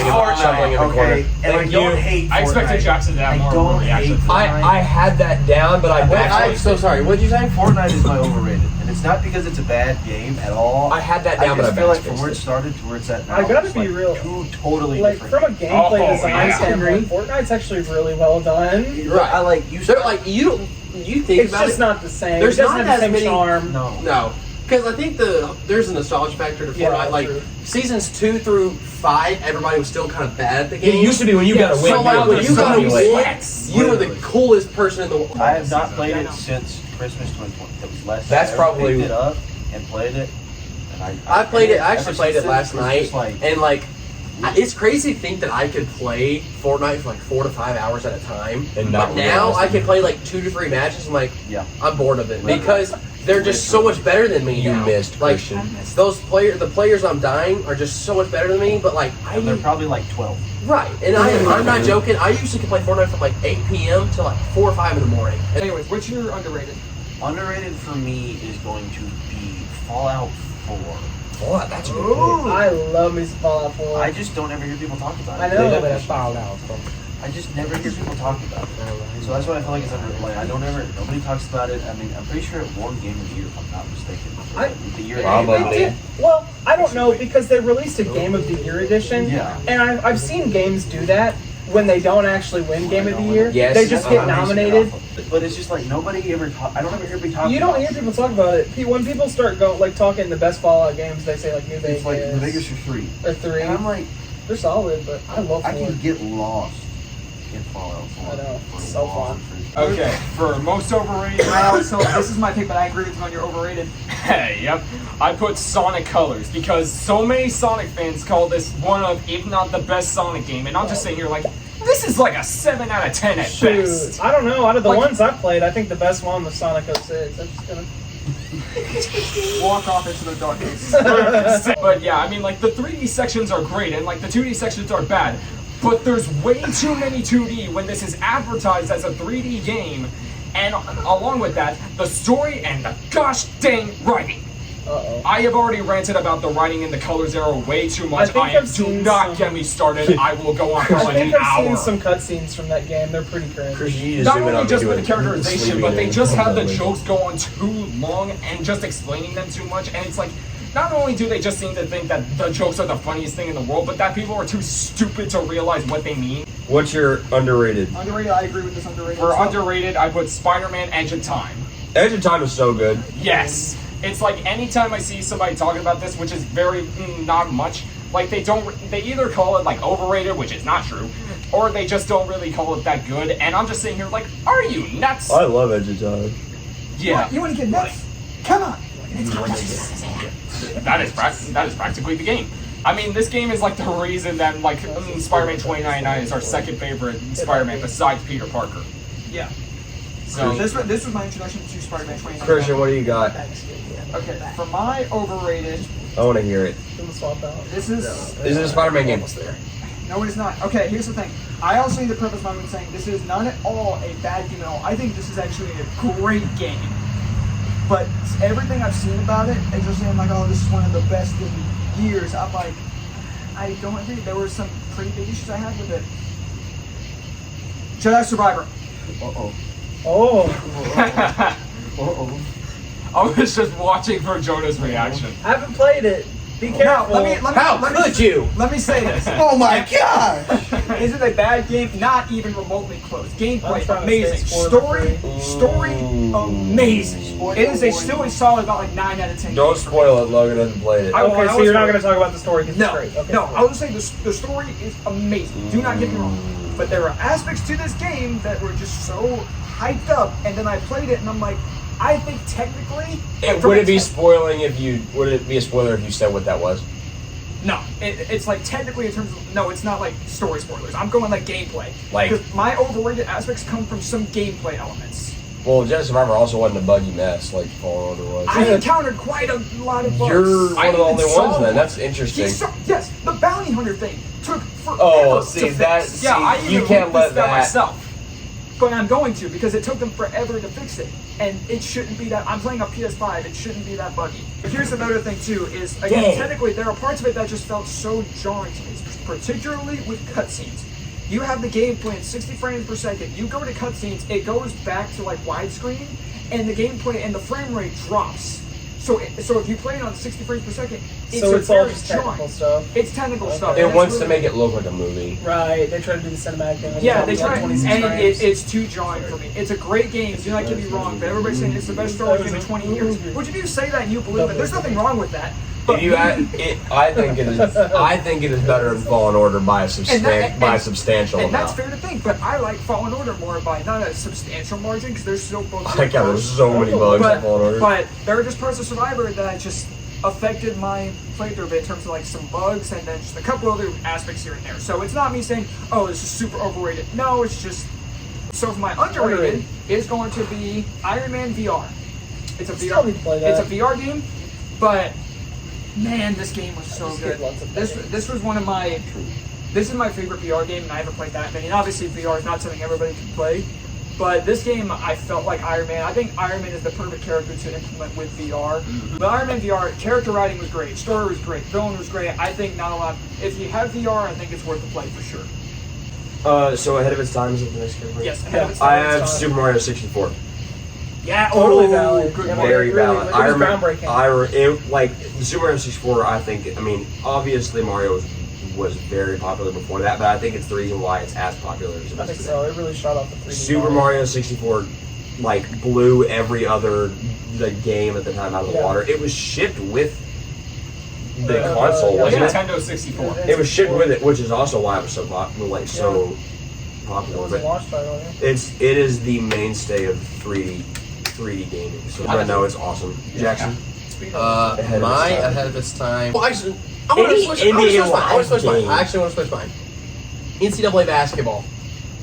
in the corner. Okay, and I Thank don't you. hate Fortnite. I expected Jackson to have I more don't reaction. hate I had that down, but I I'm actually so sorry. What did you say? Fortnite is my overrated, and it's not because it's a bad game at all. I had that down, I but just I feel like backspaced from where it it. started to where it's at now, I gotta it's be like real. two totally Like different. from a gameplay Oh, design yeah. standpoint, Fortnite's actually really well done. Right. I like you. They're like you think It's about just it. not the same. There's it doesn't not have the as same many- charm. No. Because I think there's a nostalgia factor to Fortnite. Yeah, like true. seasons 2 through 5, everybody was still kind of bad at the game. It used to be when you got a win. So like when you got a win, win, you were the coolest person in the world. I have not played it since Christmas 2020. It was last. That's I probably- picked it up and played it. And I played it. I ever actually played it since last then, night, it's just like, and like, it's crazy to think that I could play Fortnite for like 4 to 5 hours at a time. And not But now realize I that can play like 2 to 3 matches. I'm like, yeah. I'm bored of it because they're just so much better than me. You now. missed, like Christian. the players I'm dying are just so much better than me. But like And they're probably like 12. right, and I'm not joking. I usually can play Fortnite from like 8 p.m. till like 4 or 5 in the morning. And Anyways, what's your underrated? Underrated for me is going to be Fallout 4. Oh, that's a good Ooh. I love me some Fallout 4. I just don't ever hear people talk about it. I know. I just never hear people talk about it. So that's what I feel like it's underrated. Like, nobody talks about it. I mean, I'm pretty sure it won Game of the Year, if I'm not mistaken. The year it came Probably. out. They did. Well, I don't know because they released a Game of the Year edition. Yeah. And I've seen games do that when they don't actually win Game of the Year. Yes. They just get nominated. But it's just like nobody ever talk. I don't ever hear people talk. You don't hear people talk about it. When people start talking the best Fallout games, they say like New Vegas. It's like New Vegas are 3. or 3. And I'm like, They're solid, but I love 4. I can get lost in Fallout 4. I know. for It's so long fun. periods. Okay, for most overrated. So this is my pick, but I agree with you on your overrated. Hey, yep. I put Sonic Colors because so many Sonic fans call this one of, if not the best Sonic game, and I'm just sitting here like, this is like a 7 out of 10 at Shoot. best. I don't know. Out of the Like- ones I've played, I think the best one was Sonic 06. I'm just gonna. Walk off into the darkness. But yeah, I mean, like, the 3D sections are great, and like, the 2D sections are bad. But there's way too many 2D when this is advertised as a 3D game, and along with that, the story and the gosh dang writing. Uh-oh. I have already ranted about the writing in the Colors era way too much. I think I've Do seen not some- get me started. I will go on for I like think an I've seen hour. some cutscenes from that game. They're pretty cringe. Christian, you Not zoom in only on me just with doing the characterization, sleeping but they in just have the window. jokes go on too long and just explaining them too much. And it's like, not only do they just seem to think that the jokes are the funniest thing in the world, but that people are too stupid to realize what they mean. What's your underrated? Underrated, I agree with this underrated. For stuff. underrated, I put Spider-Man Edge of Time. Edge of Time is so good. Yes. It's like anytime I see somebody talking about this, which is very not much, like they either call it like overrated, which is not true, or they just don't really call it that good. And I'm just sitting here like, are you nuts? I love Edge of Time. Yeah. You want to get nuts? Come on. That is practically the game. I mean, this game is like the reason that like Spider-Man 2099 is our second favorite Spider-Man besides Peter Parker. Yeah. So This was my introduction to Spider-Man 2099. Christian, what do you got? Okay, for my overrated, I want to hear it. Give them a swap out. this is Is it a Spider-Man game? no, it is not. Okay, here's the thing. I also need to preface my own saying this is not at all a bad game at all. I think this is actually a great game. But everything I've seen about it, it's just saying like, oh, this is one of the best in years. I'm like, I don't agree. There were some pretty big issues I had with it. Jedi Survivor. Uh-oh. Oh, Uh-oh. I was just watching for Jonah's reaction. I haven't played it. Be Now, careful. let me How could you? Let me say this. Oh my gosh! Is it a bad game? Not even remotely close. I'm Gameplay, trying to amazing. stay spoiler-free. Story, amazing. It is a still a solid about like 9 out of 10. Don't spoil it. Logan hasn't played it. I- Okay, I so was you're not right. going to talk about the story because No, it's great. Okay, no. cool. I would say the story is amazing. Do not get me wrong. But there are aspects to this game that were just so hyped up, and then I played it, and I'm like, I think technically, Would it be spoiling if you? Would it be a spoiler if you said what that was? No, it's like technically in terms of no, it's not like story spoilers. I'm going like gameplay. Like- because my overrated aspects come from some gameplay elements. Well, Jedi Survivor also wasn't a buggy mess like Fallout was. I encountered quite a lot of bugs. You're I one of the even only saw ones then. one. That's interesting. Yes, the bounty hunter thing took forever. Oh, to see fix. that? Yeah, I See, even you can't looked let this down that. myself. But I'm going to, because it took them forever to fix it. And it shouldn't be that. I'm playing a PS5, it shouldn't be that buggy. But here's another thing too, is again, technically there are parts of it that just felt so jarring to me, particularly with cutscenes. You have the gameplay in 60 frames per second. You go to cutscenes, it goes back to like widescreen, and the gameplay and the frame rate drops. So if you play it on 60 frames per second, it's all just technical stuff. It's technical stuff. It wants to make it look like a movie. Right, they try to do the cinematic thing. Yeah, they try, like and it's too jarring for me. It's a great game, do not get me wrong, but everybody's saying it's the best Star Wars game in 20 years. Which if you say that and you believe it, there's nothing wrong with that. But I think it is. I think it is better than Fallen Order by a substantial and amount. that's fair to think, but I like Fallen Order more by not a substantial margin because there's still both. There's so many bugs in Fallen Order. But there are just parts of Survivor that just affected my playthrough a bit in terms of like some bugs and then just a couple other aspects here and there. So it's not me saying, oh, this is super overrated. No, it's just. So for my underrated is going to be Iron Man VR. It's a VR. It's a VR game, but. Man, this game was so good. This was one of my. This is my favorite VR game, and I haven't played that many. And obviously, VR is not something everybody can play. But this game, I felt like Iron Man. I think Iron Man is the perfect character to implement with VR. But Iron Man VR, character writing was great, story was great, villain was great. I think not a lot. If you have VR, I think it's worth the play for sure. So ahead of its time is the next category? Yes, ahead of its time. I have Super Mario 64. Yeah, totally valid. Good Very valid. It was groundbreaking. Like the Super Mario 64. I think. I mean, obviously Mario was very popular before that, but I think it's the reason why it's as popular as it is I think today. so. It really shot off the 3D. Super Mario 64 like blew every other game at the time out of the water. It was shipped with the console, wasn't it? Nintendo 64. It was shipped with it, which is also why it was so popular. It Popular. was a launch title. Yeah. It is the mainstay of 3D gaming. So I know it's awesome. Jackson. Ahead of its time. Well, actually, I want to switch mine. I actually want to switch mine. NCAA basketball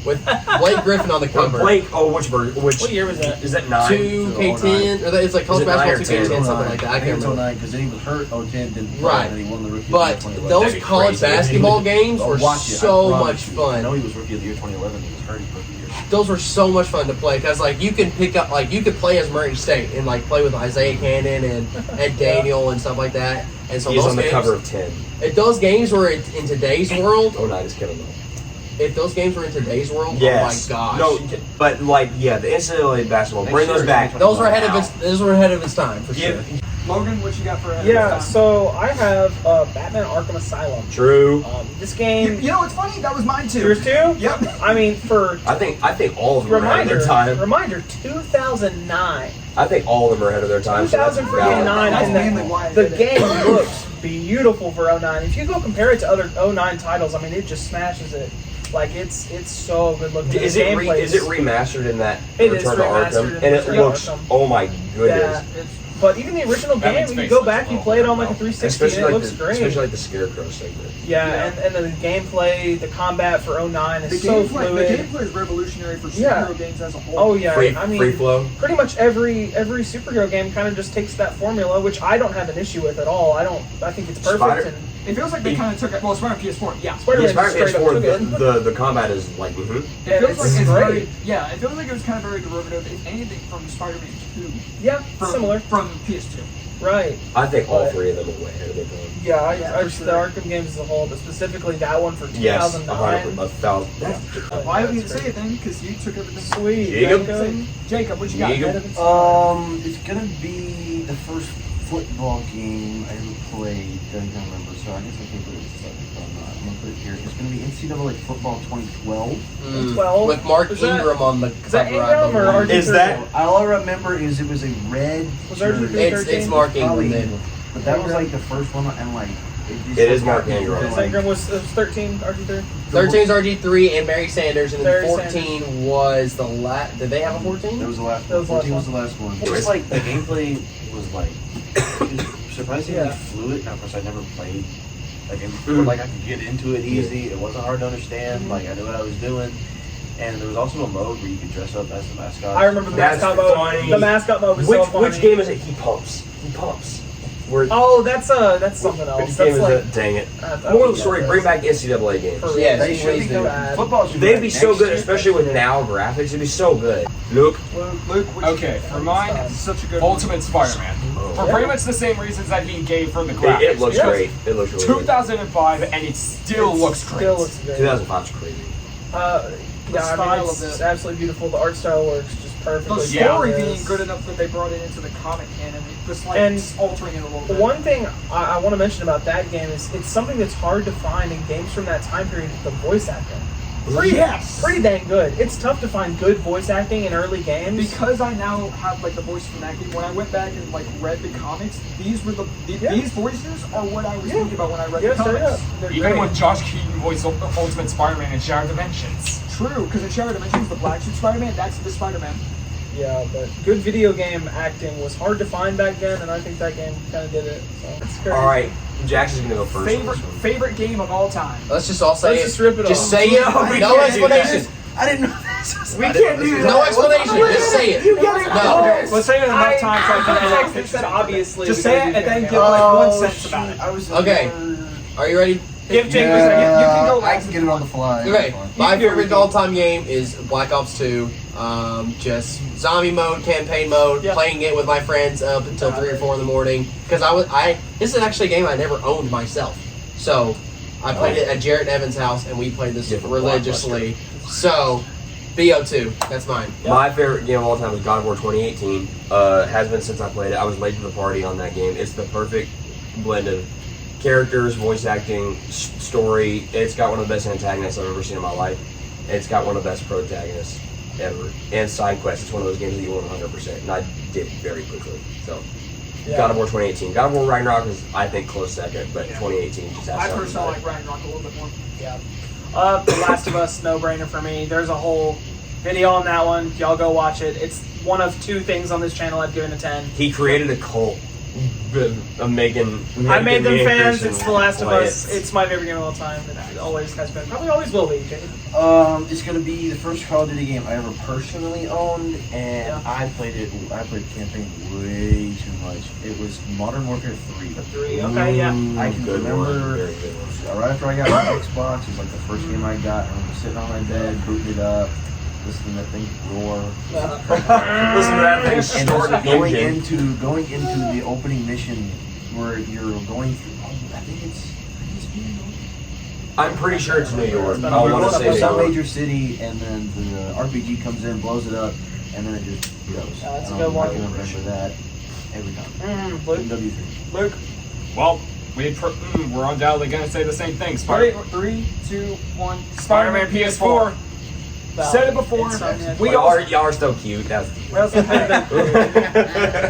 with Blake Griffin on the cover. Which version? What year was that? Is that 9? 2K10, or it's like college basketball 2K10, something like that. I can't remember. Because then he was hurt. 010 didn't play, Right. and then he won the rookie But of the year 2011. those college basketball games were so much I know fun. he was rookie of the year 2011. He was hurt his rookie year. Those were so much fun to play because like you can pick up like you could play as Murray State and like play with Isaiah Cannon and Ed Daniel and stuff like that. And so He's those on the games, cover of 10. If those games were in today's world, 09 is killing them. if those games were in today's world, Yes. oh my gosh. No, but like the NCAA basketball, bring those back. Those were ahead of its time for sure. Logan, what you got for? So I have Batman Arkham Asylum. True. This game. You know what's funny? That was mine too. Yours too? Yep. I mean, I think all of them are ahead of their time. Reminder, 2009. I think all of them are ahead of their time. 2009, That's and mainly why I the did it. game looks beautiful for 09. If you go compare it to other 09 titles, I mean, it just smashes it. Like it's so good looking. Is it remastered in that It is Return to remastered Arkham? in And it Return to looks, Arkham. oh my goodness. Yeah, but even the original That game, makes when you face go look back, you well. play it on like a 360, and it looks great. Especially like the Scarecrow segment. Yeah, and then the gameplay, the combat for 09 is so The fluid. gameplay is revolutionary for superhero games as a whole. Oh yeah, Free, I mean, free flow. pretty much every superhero game kind of just takes that formula, which I don't have an issue with at all. I think it's perfect. Spider- It feels like they kind of took it. Well, Spider-Man PS4, yeah. Spider-Man Spider-Man straight up took it. the combat is like, It feels it's like it's great. very, yeah. It feels like it was kind of very derivative, if anything, from Spider-Man 2. Yeah, From, similar. From PS2. Right. I think all three of them are way ahead of their time. Yeah, I for just sure. the Arkham games as a whole, but specifically that one for 2009. Yes, 1,000. Well, I don't need to say anything because you took everything. Sweet. Jacob? Jacob, what you got? Jacob? It's gonna be the first football game I ever played. I can't remember, so I guess I can put it. I'm gonna put it here. It's gonna be NCAA Football 2012. 12. With Mark Is that- Ingram on the Is that cover, I Ingram or believe. RG3? Is that- All I remember is it was a red. Was shirt. RG3 It's Mark Ingram Probably then. Ingram. But that was like the first one, and like It is Mark Ingram. Is Ingram was 13, RG3? 13 is RG3 and Mary Sanders, and then Barry 14 was the last. Did they have a 14? That was the last That one. was the last 14 was the last one. It was like the gameplay was like it was surprisingly fluid. Of course, I never played. Like, like I could get into it easy. It wasn't hard to understand. Like I knew what I was doing. And there was also a mode where you could dress up as the mascot. I remember the That's mascot mode. funny. The mascot mode was so funny. Which game is it? He pumps. Oh, that's something else. Which game That's is like, it? Dang it. I Moral of the story, bring back NCAA games. Yeah, They should be please do. coming. Bad. Football should They'd be back so next good, year. especially with now graphics. It'd be so good. Luke, Luke, okay, for mine, such a good Ultimate Spider-Man. For Yeah. pretty much the same reasons that he gave for the it graphics. looks Yes. great. It looks really good. 2005, and it still looks great. Still looks great. 2005's crazy. Yeah, I style mean, of it's it. absolutely beautiful. The art style works just perfectly. The Yeah. story Yes. being good enough that they brought it into the comic canon, just like And altering it a little bit. One thing I want to mention about that game is it's something that's hard to find in games from that time period. The voice acting, pretty dang good. It's tough to find good voice acting in early games. Because I now have like the voice from that game. When I went back and like read the comics, these were Yeah. these voices are what I was Yeah. thinking about when I read Yes, the they comics. are. They're Even great. when Josh Keaton voiced Ultimate Spider-Man in Shattered Dimensions. True, because in Shattered Dimensions, the black suit Spider-Man, that's the Spider-Man. Yeah, but good video game acting was hard to find back then, and I think that game kind of did it. So it's crazy. All right, Jackson's gonna go first. on this one. Favorite game of all time. Let's just all say Let's it. just rip it Just off. say it. No, we No can't do that. explanation. I didn't know this was. We can't do No explanation. Just say it. No. Let's say it enough times so I can I fix said it. obviously. Just we say gotta it do and then game. give like one sentence about it. I was Okay. Are you ready? Give Jake a second. You can go I last. can get it on the fly. Okay, That's fine. my You do favorite everything. all-time game is Black Ops 2. Just zombie mode, campaign mode, Yeah. playing it with my friends up until 3 or 4 in the morning. Because this is actually a game I never owned myself. So I played it at Jarrett and Evans' house, and we played this Different religiously. So BO2, that's mine. My favorite game of all time is God of War 2018. Has been since I played it. I was late to the party on that game. It's the perfect blend of characters, voice acting, story. It's got one of the best antagonists I've ever seen in my life. It's got one of the best protagonists ever. And side quests. It's one of those games that you won 100%, and I did it very quickly. So, Yeah. God of War 2018. God of War Ragnarok is, I think, close second, but 2018 just has I something personally about like it. Ragnarok a little bit more. Yeah. The Last of Us, no-brainer for me. There's a whole video on that one. Y'all go watch it. It's one of 2 things on this channel I've given a 10. He created a cult of making I made them me and fans. Christian It's The Last of play Us. it. It's my favorite game of all time. It always has been. Probably always will be. Jake. It's gonna be the first Call of Duty game I ever personally owned, and Yeah. I played the campaign way too much. It was Modern Warfare 3. 3. Okay, yeah. I can Good one, remember very good one. right after I got my Xbox, it was like the first game I got. I remember sitting on my bed, booting it up, listening to that thing roar, Listen to that thing and snort just the engine. going into the opening mission where you're going through. I think it's I'm pretty sure it's New York. It's been I a want while. to say some New York. major city, and then the RPG comes in, blows it up, and then it just goes. That's a And good one. I can remember that every time. Luke. MW3. Luke, Well, we're undoubtedly going to say the same thing. ready? 3, 2, 1. Spider-Man PS4. Said it before. Insomniac. We Y'all all. are so cute. That's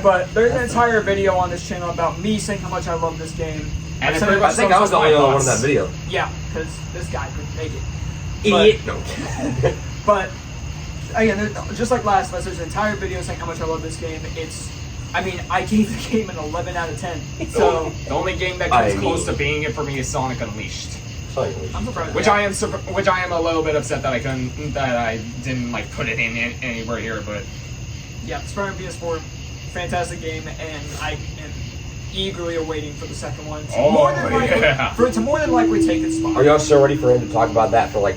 But there's an entire video on this channel about me saying how much I love this game. And said it it I think I was the only one in that video. Yeah, because this guy couldn't make it. Idiot. No. But again, just like Last of Us, there's an entire video saying how much I love this game. I gave the game an 11 out of 10. So The only game that I comes close mean- to being it for me is Sonic Unleashed. I'm surprised. Which I am a little bit upset that I didn't like put it in anywhere here, but Yeah, Spider-Man PS4, fantastic game, and I am eagerly awaiting for the second one. For it to more than likely take its spot. Are y'all so ready for him to talk about that for like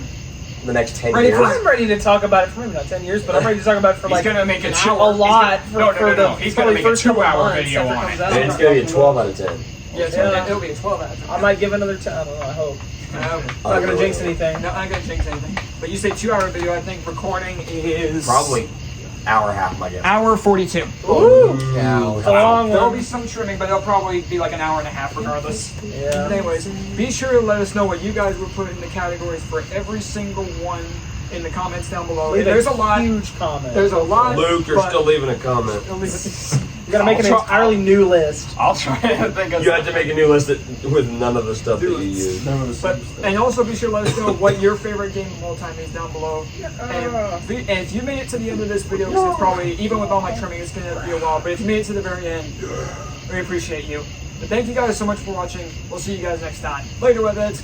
the next 10 Ready years? for- I'm ready to talk about it for maybe not 10 years, but I'm ready to talk about it for he's like gonna make an a hour. lot He's for, gonna, for the He's gonna probably make a first couple 2-hour months video after it on comes it. out. And it's gonna be a 12 out of 10. Yeah, it'll be a 12 out of 10. I might give another 10. I don't know. I hope. No, I'm not gonna jinx anything. I'm not gonna jinx anything. But you say 2-hour video, I think recording is Probably hour and a half, I guess. hour 42. Ooh, Cow. it's a long There'll one. be some trimming, but it'll probably be like an hour and a half regardless. Yeah. But anyways, be sure to let us know what you guys would put in the categories for every single one in the comments down below. Leave There's a lot. huge comment. There's a lot. Luke, you're but- still leaving a comment. You gotta make an I'll try- entirely new list. I'll try to think of You have to make a new list with none of the stuff that you use. None of the But same stuff. and also be sure to let us know what your favorite game of all time is down below. And if you made it to the end of this video, because it's probably even with all my trimming, it's gonna be a while. But if you made it to the very end, we appreciate you. But thank you guys so much for watching. We'll see you guys next time. Later, Webheads.